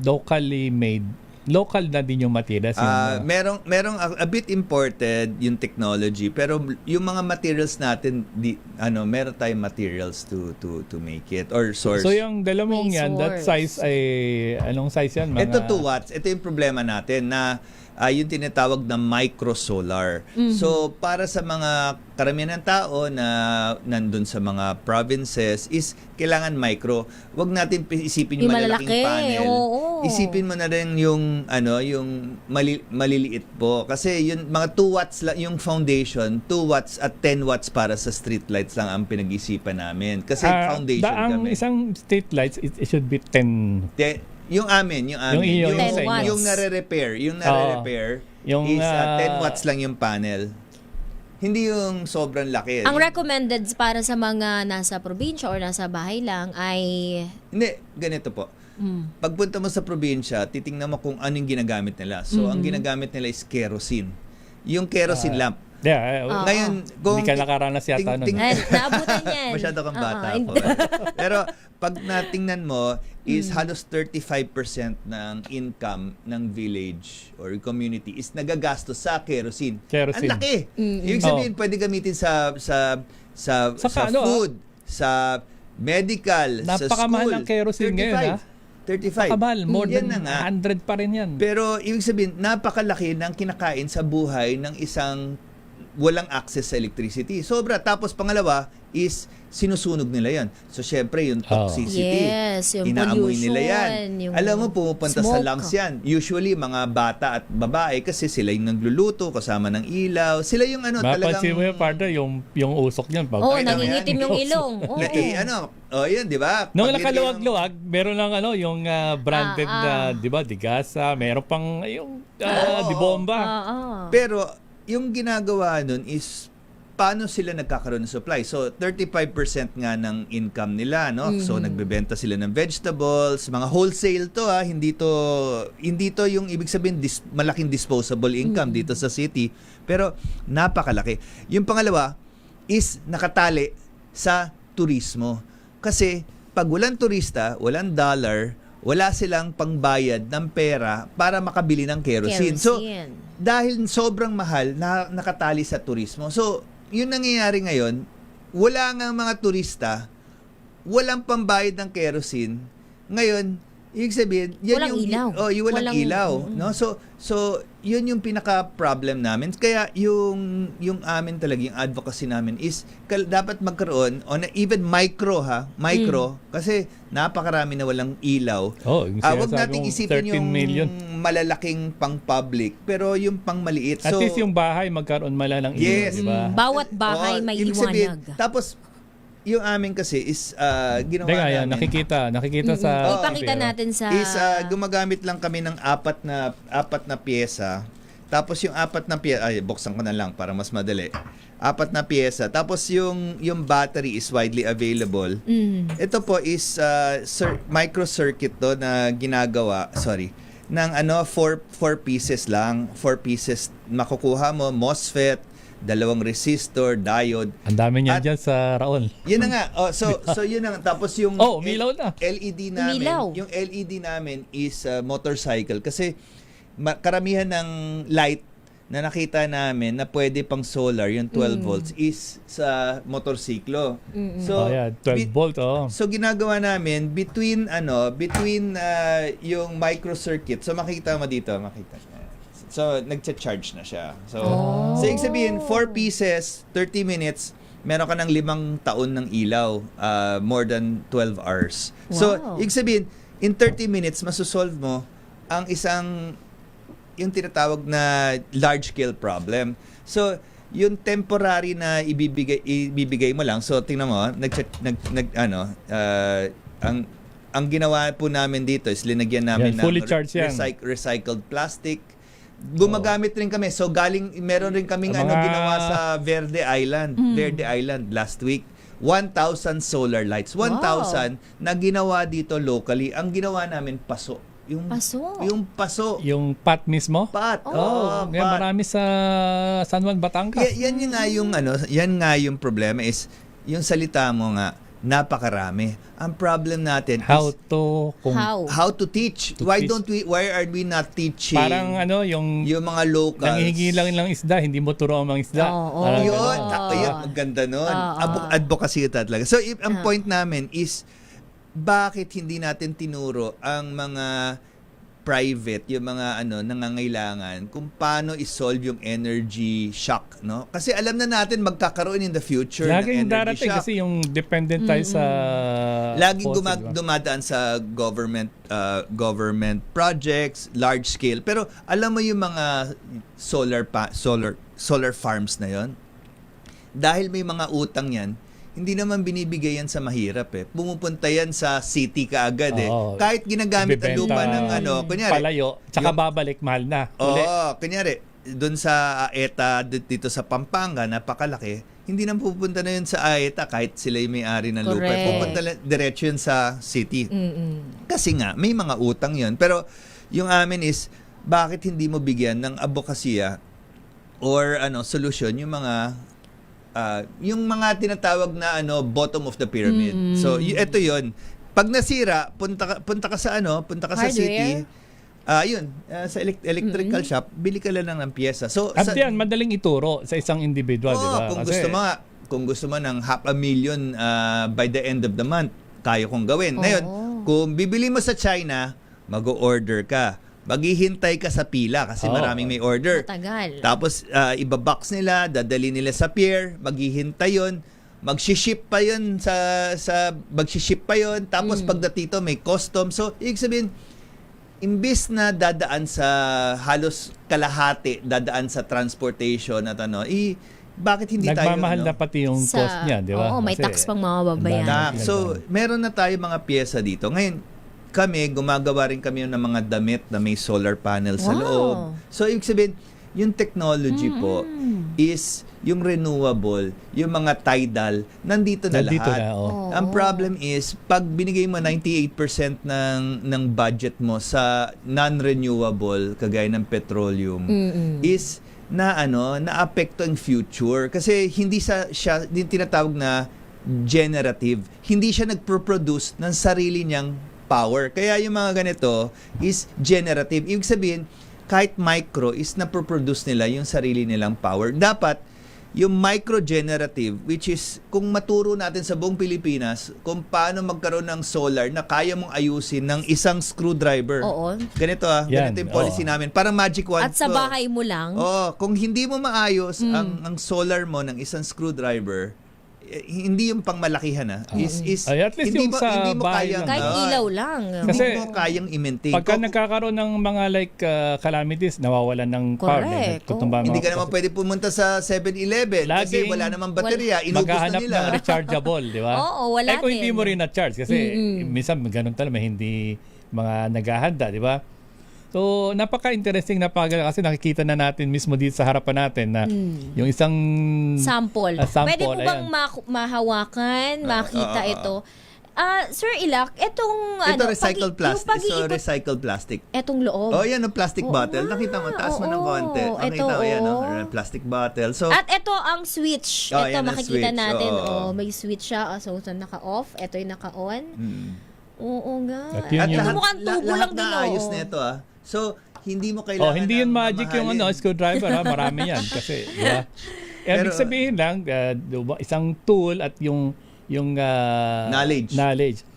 Speaker 14: locally made local na din yung materials.
Speaker 17: Merong a bit imported yung technology, pero yung mga materials natin meron tayong materials to make it or source.
Speaker 14: So yung dalawang yan, that size ay anong size yan?
Speaker 17: Ito 2 watts. Ito yung problema natin na yung tinatawag na microsolar. So para sa mga karamihan ng tao na nandun sa mga provinces is kailangan micro. Huwag natin isipin yung malalaking panel.
Speaker 15: Oo.
Speaker 17: Isipin mo na rin yung yung maliliit po kasi yung mga 2 watts lang yung foundation, 2 watts at 10 watts para sa street lights lang ang pinag-isipan namin. Kasi foundation
Speaker 14: ang
Speaker 17: kami.
Speaker 14: isang street lights it should be 10.
Speaker 17: Yung amin. Yung nare-repair. Yung is 10 watts lang yung panel. Hindi yung sobrang laki.
Speaker 15: Ang recommended para sa mga nasa probinsya or nasa bahay lang ay...
Speaker 17: Hindi, ganito po. Pagpunta mo sa probinsya, titingnan mo kung anong ginagamit nila. So, ang ginagamit nila is kerosene. Yung kerosene lamp. Ngayon, kung
Speaker 14: hindi ka nakaranas yata nun.
Speaker 15: Naabutan yan.
Speaker 17: Masyado kang bata ako. Pero pag natingnan mo is halos 35% ng income ng village or community is nagagastos sa kerosene. Ang laki. Ibig sabihin, pwede gamitin sa food, sa medical, sa school.
Speaker 14: Napakamahal ng kerosene ngayon, ha?
Speaker 17: 35.
Speaker 14: Pakabal, more than
Speaker 17: Yan na nga.
Speaker 14: 100 pa rin yan.
Speaker 17: Pero ibig sabihin, napakalaki ng kinakain sa buhay ng isang walang access sa electricity. Sobra. Tapos pangalawa is sinusunog nila yan. So syempre yung toxicity.
Speaker 15: Yes, yung
Speaker 17: inaamoy
Speaker 15: pollution,
Speaker 17: nila yan.
Speaker 15: yung
Speaker 17: Alam mo, pumupunta
Speaker 15: smoke.
Speaker 17: sa lungs yan. Usually mga bata at babae kasi sila yung nagluluto kasama ng ilaw. Sila yung talagang...
Speaker 14: Mapansin mo yung partner, yung usok niyan.
Speaker 15: Nangingitim yung ilong.
Speaker 17: Yan, di ba?
Speaker 14: Nung nakaluwag-luwag, meron lang yung branded na, di ba, Digasa, meron pang yung di bomba.
Speaker 17: Pero yung ginagawa nun is paano sila nagkakaroon ng supply. So 35% nga ng income nila, no? So nagbebenta sila ng vegetables, mga wholesale to hindi to yung ibig sabihin malaking disposable income dito sa city, pero napakalaki. Yung pangalawa is nakatali sa turismo. Kasi pag walang turista, walang dollar, wala silang pangbayad ng pera para makabili ng kerosene. So dahil sobrang mahal na nakatali sa turismo. So, yun nangyayari ngayon, wala nga mga turista, walang pambayad ng kerosene. Ngayon, ibig sabihin, yan walang ilaw. No? So, yun yung pinaka-problem namin. Kaya yung amin talaga, yung advocacy namin is dapat magkaroon on even micro, kasi napakarami na walang ilaw. Huwag nating isipin yung malalaking pang-public, pero yung pang-maliit.
Speaker 14: At least yung bahay magkaroon malalang ilaw,
Speaker 17: yes.
Speaker 14: diba?
Speaker 15: Bawat bahay may liwanag.
Speaker 17: Tapos, yung amin kasi is ginawa namin.
Speaker 14: Nakikita sa
Speaker 15: ipakita natin sa
Speaker 17: is gumagamit lang kami ng apat na piyesa. Tapos yung apat na piyesa, buksan ko na lang para mas madali. 4 na piyesa. Tapos yung battery is widely available. Ito po is micro circuit to na ginagawa, ng 4 pieces lang. 4 pieces makukuha mo, MOSFET, 2 resistor, diode.
Speaker 14: Ang dami niyan dyan sa Raon.
Speaker 17: Yun na nga. So yun na nga. Tapos yung
Speaker 14: umilaw na.
Speaker 17: LED namin, yung LED namin is motorcycle kasi karamihan ng light na nakita namin na pwede pang solar, yung 12 volts is sa motorsiklo. So
Speaker 14: 12 volt
Speaker 17: So ginagawa namin between yung microcircuit. So makita mo dito, So, nagcha-charge na siya. So ibig sabihin, 4 pieces, 30 minutes, meron ka ng 5 taon ng ilaw, more than 12 hours. Wow. So, ibig sabihin, in 30 minutes, masosolve mo ang yung tinatawag na large-scale problem. So, yung temporary na ibibigay mo lang. So, tingnan mo, ang ginawa po namin dito is linagyan namin ng recycled plastic. Gumagamit rin kami. So meron rin kaming ginawa sa Verde Island last week. 1,000 solar lights. 1,000 na ginawa dito locally. Ang ginawa namin paso. Yung paso.
Speaker 14: Yung pat mismo?
Speaker 17: Pat.
Speaker 14: Pat. Marami sa San Juan, Batangas.
Speaker 17: Yan nga yung problema is yung salita mo nga napakarami. Ang problem natin
Speaker 14: How
Speaker 17: is
Speaker 14: to
Speaker 17: how to teach. Why are we not teaching?
Speaker 14: Parang yung
Speaker 17: mga locals.
Speaker 14: Nangihingi lang ng isda, hindi mo turo ang mga isda. Parang
Speaker 17: Yun,
Speaker 14: ganun.
Speaker 17: yun, ang ganda nun. Advocacy talaga. So, ang point namin is, bakit hindi natin tinuro ang mga private, yung mga nangangailangan, kung paano isolve yung energy shock, no? Kasi alam na natin magkakaroon in the future
Speaker 14: laging
Speaker 17: ng energy
Speaker 14: darating
Speaker 17: shock.
Speaker 14: kasi yung dependent tayo sa
Speaker 17: Laging
Speaker 14: fossil,
Speaker 17: dumadaan sa government projects, large scale. Pero alam mo yung mga solar farms na yon, dahil may mga utang yan, hindi naman binibigay yan sa mahirap Pumupunta yan sa city kaagad Kahit ginagamit ang lupa ng kunyari.
Speaker 14: Palayo, tsaka babalik, mahal na.
Speaker 17: Kunyari, doon sa ETA, dito sa Pampanga, napakalaki, hindi na pupunta na yun sa ETA kahit sila yung may-ari ng lupa. Pupunta diretso yun sa city. Kasi nga, may mga utang yun. Pero yung amin is, bakit hindi mo bigyan ng abokasya or solusyon yung mga tinatawag na bottom of the pyramid. So ito 'yon. Pag nasira, punta ka sa city. Sa electrical shop, bili ka lang ng piyesa. So
Speaker 14: at yan, madaling ituro sa isang individual, di ba?
Speaker 17: Kung gusto mo ng $500,000 by the end of the month, kaya kong gawin. Ngayon, kung bibili mo sa China, mag-o-order ka. Maghihintay ka sa pila kasi maraming may order.
Speaker 15: Matagal.
Speaker 17: Tapos ibabox nila, dadali nila sa pier, maghihintay yon, magshiship pa yon tapos pagdatito may custom. So, ibig sabihin, imbis na dadaan sa halos kalahati, dadaan sa transportation at bakit hindi
Speaker 14: nagmamahal
Speaker 17: tayo
Speaker 14: na pati yung cost niya, di ba?
Speaker 15: Oo, may tax pang mababayan.
Speaker 17: So, meron na tayo mga piyesa dito. Ngayon, gumagawa rin kami ng mga damit na may solar panel sa loob. So, ibig sabihin, yung technology po is yung renewable, yung mga tidal, nandito na lahat. Ang problem is, pag binigay mo 98% ng budget mo sa non-renewable, kagaya ng petroleum, is na-apekto ang future. Kasi hindi siya tinatawag na generative. Hindi siya nagpo-produce ng sarili niyang power. Kaya yung mga ganito is generative. Ibig sabihin, kahit micro is napoproduce nila yung sarili nilang power. Dapat, yung micro-generative, which is, kung maturo natin sa buong Pilipinas, kung paano magkaroon ng solar na kaya mong ayusin ng isang screwdriver. Ganito ganito yung policy namin. Parang magic wand.
Speaker 15: At sa bahay mo lang.
Speaker 17: Kung hindi mo maayos ang solar mo ng isang screwdriver, hindi yung pangmalakihan is
Speaker 14: at least
Speaker 17: hindi
Speaker 14: yung
Speaker 17: hindi mo kayang
Speaker 15: kahit ilaw lang.
Speaker 17: Hindi mo kayang i-maintain.
Speaker 14: Pagka nagkakaroon ng mga calamities, nawawalan ng power.
Speaker 17: Hindi ka naman pwede pumunta sa 7-Eleven kasi wala namang baterya, inubos na nila.
Speaker 14: Ng rechargeable, di ba?
Speaker 15: wala
Speaker 14: kung hindi mo rin na-charge kasi minsan ganun talaga, hindi mga naghahanda, di ba? So, napaka-interesting kasi nakikita na natin mismo dito sa harapan natin na yung isang
Speaker 15: sample. Pwede mo bang mahawakan, makita ito? Sir Ilac, itong
Speaker 17: recycled plastic. Recycled plastic.
Speaker 15: Etong loob.
Speaker 17: Yan ang plastic bottle. Nakita mo, taas mo ng konti. Nakita mo yan, plastic bottle. So,
Speaker 15: at ito ang switch. Ito makikita
Speaker 17: switch.
Speaker 15: natin. May switch siya. So, naka-off. Ito yung naka-on. Oo nga.
Speaker 14: At
Speaker 15: mukhang tubo lang din.
Speaker 17: Ayos na ito So, hindi mo kailangan
Speaker 14: hindi yun magic yung screwdriver marami yan kasi, diba? Ibig sabihin lang, isang tool at yung knowledge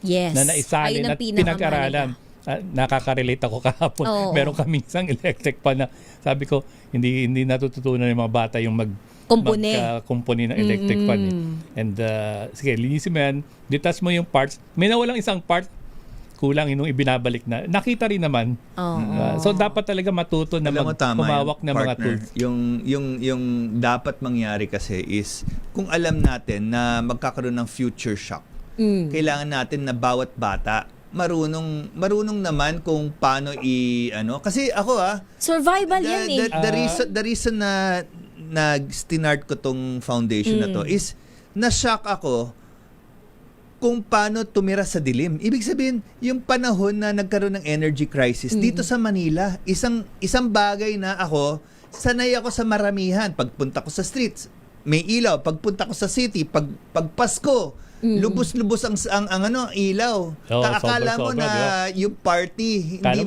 Speaker 15: yes.
Speaker 14: na naisalin at pinag-aralan. Nakaka-relate ako kahapon. Meron kaming isang electric pan na sabi ko, hindi natututunan ng mga bata yung magkumpuni ng electric pan. And sige, linisin mo yan, detach mo yung parts. May nawalang isang part, kulang yung ibinabalik na. Nakita rin naman. So dapat talaga matuto na humawak ng mga tools.
Speaker 17: Yung dapat mangyari kasi is kung alam natin na magkakaroon ng future shock, kailangan natin na bawat bata marunong naman kung paano kasi ako
Speaker 15: survival yan
Speaker 17: the reason na nag-start ko tong foundation na to is na-shock ako kung paano tumira sa dilim. Ibig sabihin, yung panahon na nagkaroon ng energy crisis dito sa Manila, isang bagay na sanay ako sa maramihan. Pagpunta ko sa streets, may ilaw. Pagpunta ko sa city, pag Pasko, Lubos-lubos ang ilaw. Akala mo
Speaker 14: sobra-sobra,
Speaker 17: na yung party hindi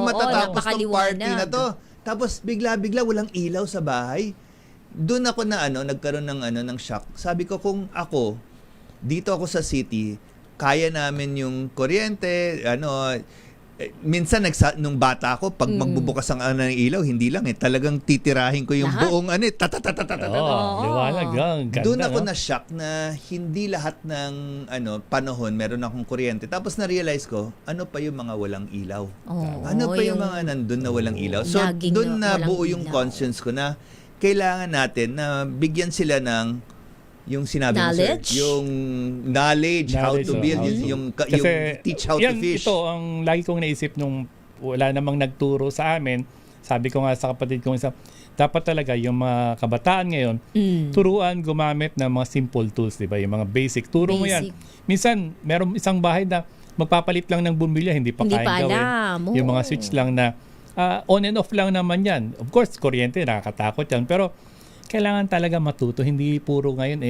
Speaker 17: matatapos ng party na to. Tapos bigla-bigla walang ilaw sa bahay. Doon ako na nagkaroon ng shock. Sabi ko, kung ako dito ako sa city, kaya namin yung kuryente, minsan nung bata ako, pag magbubukas ang ng ilaw, hindi lang talagang titirahin ko yung buong
Speaker 14: liwanag lang.
Speaker 17: Doon ako na shock na hindi lahat ng panahon meron akong kuryente. Tapos na-realize ko, ano pa yung mga walang ilaw? Ano pa yung mga nandun na walang ilaw? So doon na buo yung conscience ko na kailangan natin na bigyan sila ng yung sinabi mo, sir, yung knowledge how to build, yung teach how to fish.
Speaker 14: Ito ang lagi kong naisip nung wala namang nagturo sa amin. Sabi ko nga sa kapatid kong isa, dapat talaga yung mga kabataan ngayon, turuan gumamit ng mga simple tools, di ba? Yung mga basic. Turo mo yan. Minsan, meron isang bahay na magpapalit lang ng bumbilya, hindi pa kayang gawin. Yung mga switch lang na on and off lang naman yan. Of course, kuryente, nakakatakot yan. Pero kailangan talaga matuto. Hindi puro ngayon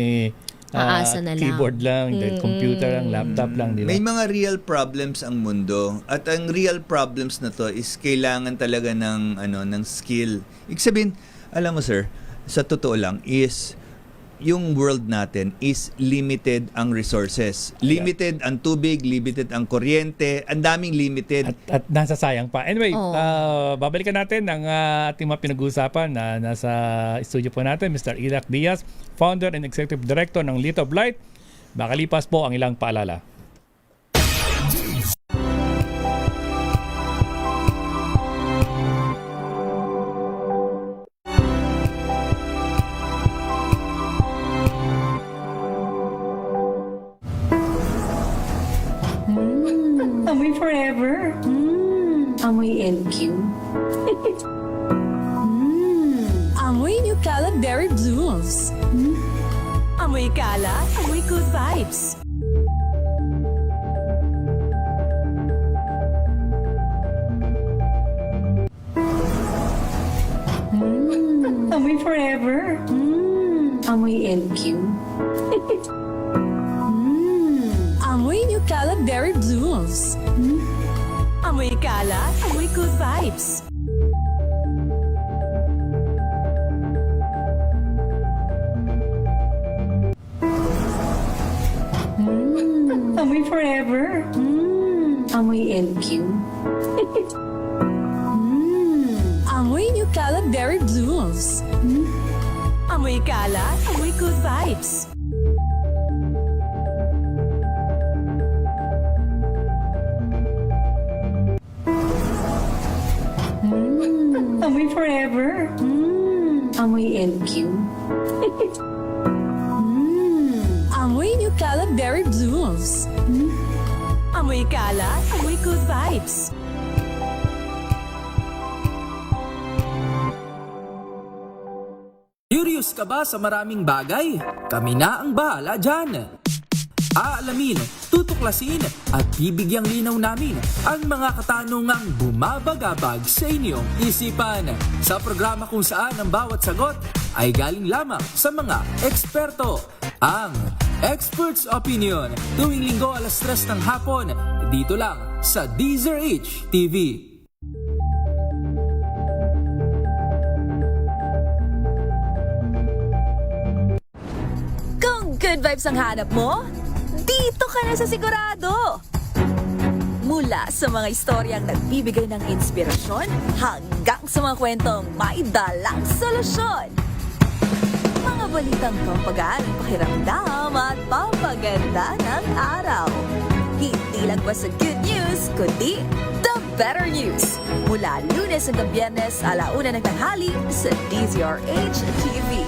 Speaker 14: keyboard lang, computer lang, laptop lang. Diba?
Speaker 17: May mga real problems ang mundo. At ang real problems na to is kailangan talaga ng skill. Ibig sabihin, alam mo sir, sa totoo lang is yung world natin is limited ang resources. Limited ang tubig, limited ang kuryente, ang daming limited.
Speaker 14: At nasasayang pa. Anyway, babalikan natin ang ating mga pinag-uusapan na nasa studio po natin, Mr. Irac Diaz, Founder and Executive Director ng Lit of Light. Makalipas po ang ilang paalala.
Speaker 19: Amoy forever. Amoy LQ. Amoy New Cala Berry Blooms. Amoy Cala, amoy good vibes. Amoy forever. Amoy LQ. Amoy New Cala Berry Blooms. Amoy Cala, amoy good vibes. Amoy forever. Amoy LQ. Amoy New Cala Berry Blooms. Amoy Cala, amoy good vibes. Amoy forever. Amoy LQ. Amoy New Cala Berry Blooms. Amoy Cala, amoy good vibes.
Speaker 20: Curious ka ba sa maraming bagay? Kami na ang bahala dyan. Aalamin, tutuklasin at bibigyang linaw namin ang mga katanungang bumabagabag sa inyong isipan. Sa programa kung saan ang bawat sagot ay galing lamang sa mga eksperto. Ang Expert's Opinion, tuwing linggo 3:00 ng hapon, dito lang sa DZRH TV.
Speaker 6: Kung good vibes ang hanap mo, dito ka na sa sigurado! Mula sa mga istoryang nagbibigay ng inspirasyon hanggang sa mga kwentong may dalang solusyon. Mga balitang pampagaan ng pakiramdam at pampaganda ng araw. Hindi lang ba sa good news, kundi the better news. Mula Lunes hanggang Biyernes, 1:00 ng tanghali sa DZRH TV.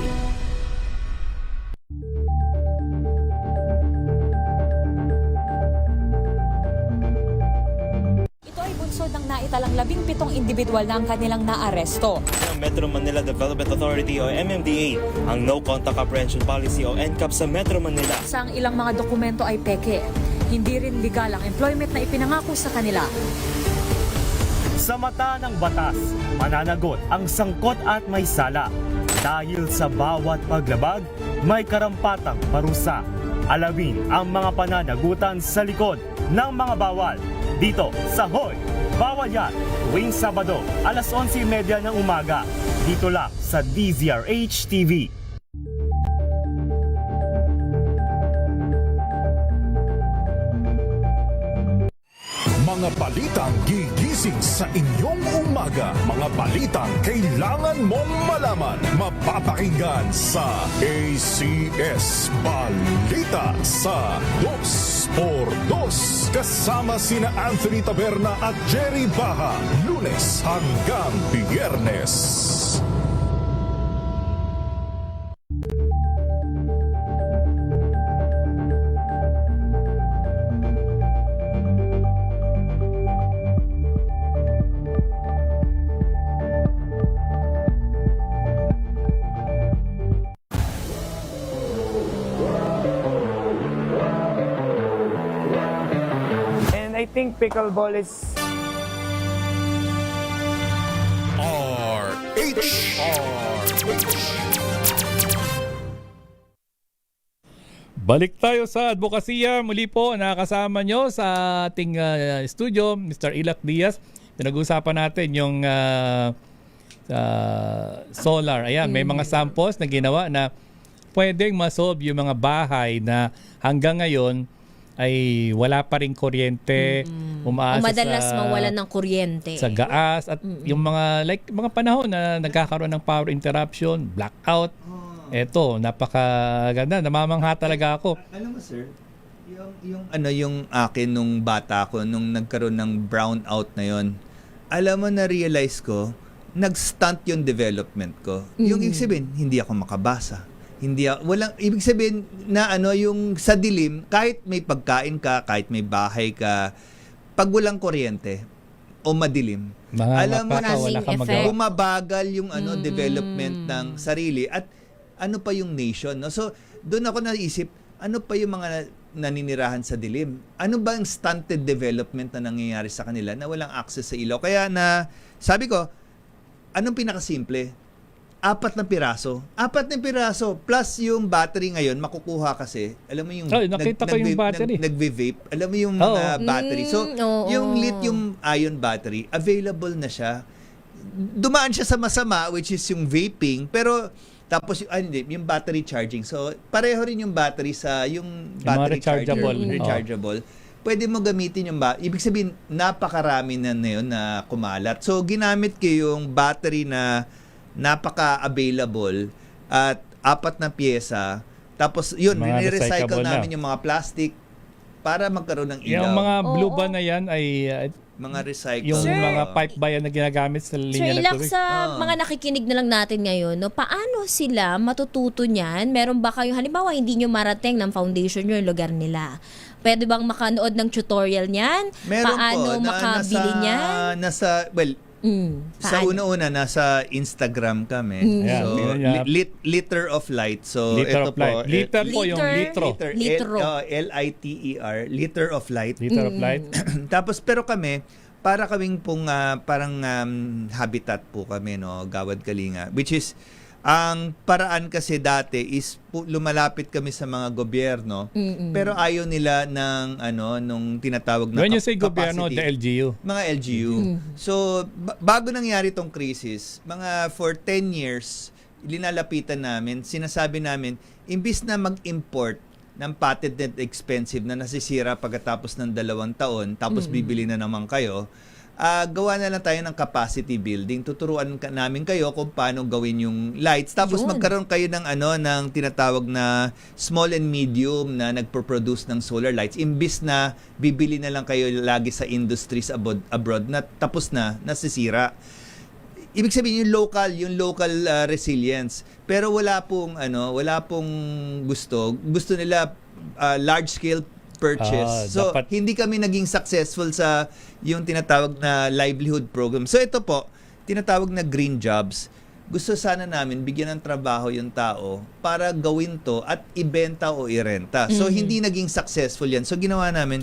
Speaker 21: Ng naitalang 17 individual na ang kanilang naaresto.
Speaker 22: Ng Metro Manila Development Authority o MMDA ang No Contact Apprehension Policy o NCAP sa Metro Manila.
Speaker 21: Sa ang ilang mga dokumento ay peke, hindi rin legal ang employment na ipinangako sa kanila.
Speaker 23: Sa mata ng batas, mananagot ang sangkot at may sala. Dahil sa bawat paglabag, may karampatang parusa. Alamin ang mga pananagutan sa likod ng mga bawal dito sa Hoy! Bawal Yan! Tuwing Sabado, alas 11:30 ng umaga. Dito lang sa DZRH TV.
Speaker 9: Mga balitang gigising sa inyong umaga. Mga balitang kailangan mong malaman. Mapapakinggan sa ACS Balita sa 2x2. Kasama sina Anthony Taberna at Jerry Baha. Lunes hanggang Biyernes.
Speaker 1: I think pickleball is
Speaker 14: Balik tayo sa advokasya. Muli po nakasama nyo sa ating studio, Mr. Ilac Diaz. Pinag-uusapan natin yung solar. Ayan, may mga samples na ginawa na pwedeng masolve yung mga bahay na hanggang ngayon ay wala pa ring kuryente, umaasa
Speaker 15: madalas mawalan ng kuryente.
Speaker 14: Sa gaas at yung mga panahon na nagkakaroon ng power interruption, blackout. Eto, napakaganda. Namamangha talaga ako.
Speaker 17: Alam mo sir, yung akin nung bata ko nung nagkaroon ng brownout na yon. Alam mo na realize ko, nag-stunt yung development ko. Yung ibig sabihin, hindi ako makabasa. Ibig sabihin na yung sa dilim, kahit may pagkain ka, kahit may bahay ka, pag walang kuryente o madilim, alam mo na bumabagal yung development ng sarili at ano pa yung nation, no? So doon ako naisip, ano pa yung mga naninirahan sa dilim? Ano ba yung stunted development na nangyayari sa kanila na walang access sa ilaw? Kaya na sabi ko, anong pinakasimple? 4 na piraso plus yung battery ngayon makukuha kasi alam mo yung
Speaker 14: nakita ko yung battery
Speaker 17: nagve-vape, alam mo yung battery, so yung lithium ion battery available na siya. Dumaan siya sa masama which is yung vaping, pero tapos yung battery charging, so pareho rin yung battery sa yung battery rechargeable. Pwede mo gamitin yung ibig sabihin napakarami na yun na kumalat, so ginamit ko yung battery na napaka-available at 4 na pyesa. Tapos yun, ni-recycle namin yung mga plastic para magkaroon ng ilaw.
Speaker 14: Yung mga blue ban na yan ay
Speaker 17: mga recycle.
Speaker 14: Yung mga pipe ba yan na ginagamit sa linya
Speaker 15: Sir
Speaker 14: ng tubig?
Speaker 15: Ilac, sa mga nakikinig na lang natin ngayon, no, paano sila matututo niyan? Meron ba kayo, halimbawa, hindi nyo marating ng foundation nyo yung lugar nila? Pwede bang makanood ng tutorial niyan?
Speaker 17: Meron
Speaker 15: paano makabili niyan?
Speaker 17: Sa una-una, nasa Instagram kami. So, Liter of Light. So,
Speaker 14: Liter
Speaker 17: ito
Speaker 14: of Light.
Speaker 17: po.
Speaker 14: Liter po yung litro.
Speaker 17: Liter, Liter of Light.
Speaker 14: Liter of Light.
Speaker 17: Tapos, pero kami, para kaming parang habitat po kami, no? Gawad Kalinga. Which is, ang paraan kasi dati is lumalapit kami sa mga gobyerno, pero ayaw nila ng nung tinatawag na
Speaker 14: when you say gobyerno, the LGU.
Speaker 17: Mga LGU. So bago nangyari tong crisis, mga for 10 years linalapitan namin, sinasabi namin, imbis na mag-import ng patented expensive na nasisira pagkatapos ng 2 taon, tapos bibili na naman kayo, gawa na lang tayo ng capacity building. Tuturuan namin kayo kung paano gawin yung lights. Tapos magkaroon kayo ng ng tinatawag na small and medium na nagpo-produce ng solar lights. Imbis na bibili na lang kayo lagi sa industries abroad na tapos na nasisira. Ibig sabihin yung local resilience. Pero wala pong gusto nila large scale purchase. So hindi kami naging successful sa yung tinatawag na livelihood program. So ito po, tinatawag na green jobs. Gusto sana namin bigyan ng trabaho yung tao para gawin to at ibenta o irenta. So hindi naging successful yan. So ginawa namin,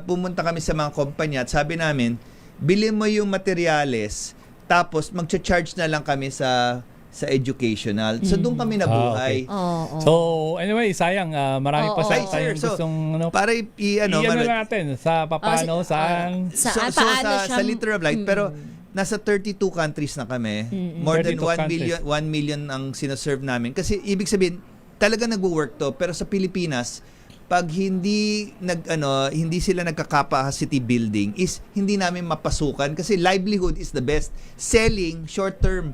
Speaker 17: pumunta kami sa mga kumpanya at sabi namin, bili mo yung materyales, tapos magcha-charge na lang kami sa sa educational. So doon kami nabuhay.
Speaker 14: So, anyway, sayang, marami pa sa tayong gustong,
Speaker 17: para
Speaker 14: natin sa paano, saan.
Speaker 17: Sa Liter of Light, pero nasa 32 countries na kami. More than 1 million ang sinaserve namin. Kasi ibig sabihin, talaga nagwo-work to. Pero sa Pilipinas, pag hindi sila nagka-capacity building, is hindi namin mapasukan kasi livelihood is the best. Selling short-term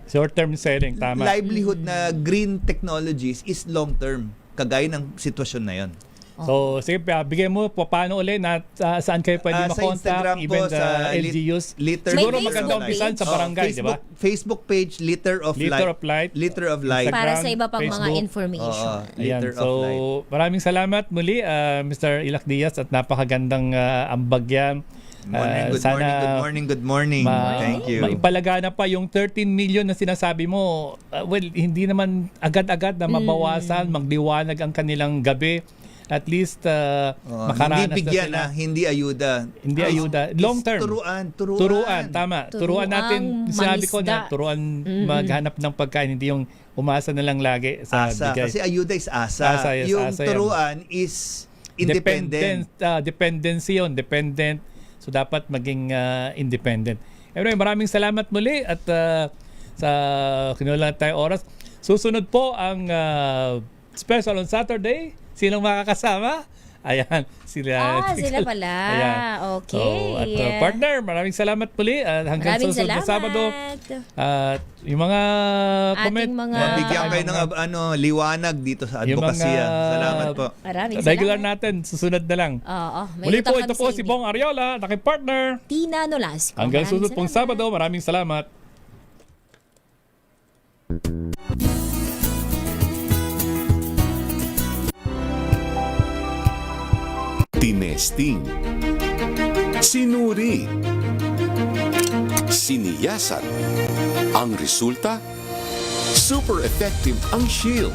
Speaker 14: selling, tama.
Speaker 17: Livelihood na green technologies is long-term, kagaya ng sitwasyon na 'yon.
Speaker 14: So, sige, bigyan mo paano ulit na saan kayo pwede
Speaker 17: Sa
Speaker 14: makontak,
Speaker 17: Instagram
Speaker 14: even
Speaker 17: po,
Speaker 14: the
Speaker 17: sa
Speaker 14: LGUs.
Speaker 17: Siguro
Speaker 14: magandang umpisan sa barangay, di ba?
Speaker 17: Facebook page, Liter of Light. Liter of Light.
Speaker 15: Para sa iba pang mga
Speaker 14: Facebook.
Speaker 15: information.
Speaker 14: Ayan.
Speaker 17: Liter
Speaker 14: So,
Speaker 17: of Light.
Speaker 14: maraming salamat muli, Mr. Ilak Diaz, at napakagandang ambag yan.
Speaker 17: Good morning. Thank you.
Speaker 14: Maipalagana pa yung 13 million na sinasabi mo. Well, hindi naman agad-agad na mabawasan, magliwanag ang kanilang gabi. At least makaranas
Speaker 17: hindi bigyan
Speaker 14: na sila.
Speaker 17: Hindi ayuda.
Speaker 14: Hindi ayuda. Long term.
Speaker 17: Turuan.
Speaker 14: Tama. Turuan natin. Sinabi ko na, turuan maghanap ng pagkain. Hindi yung umasa na lang lagi sa
Speaker 17: Asa.
Speaker 14: bigay.
Speaker 17: Kasi ayuda is asa. Yung turuan is independent.
Speaker 14: Dependency yun. Dependent. So, dapat maging independent. Anyway, maraming salamat muli at sa kinulang tayo oras. Susunod po ang special on Saturday. Sinong makakasama? Ayan, sila.
Speaker 15: Sila pala.
Speaker 14: Ayan.
Speaker 15: Okay.
Speaker 14: So, at partner, maraming salamat muli. Hanggang
Speaker 15: Maraming
Speaker 14: susunod na Sabado. Yung mga comment.
Speaker 17: Mabigyan kayo ng liwanag dito sa advokasya. Salamat po.
Speaker 15: Maraming
Speaker 14: Regular natin, susunod na lang. Muli po, ito po si Bong Ariola, partner
Speaker 15: Tina Nolasco.
Speaker 14: Hanggang susunod pong Sabado, maraming salamat.
Speaker 2: Tinesting, sinuri, siniyasan. Ang resulta, super effective ang shield.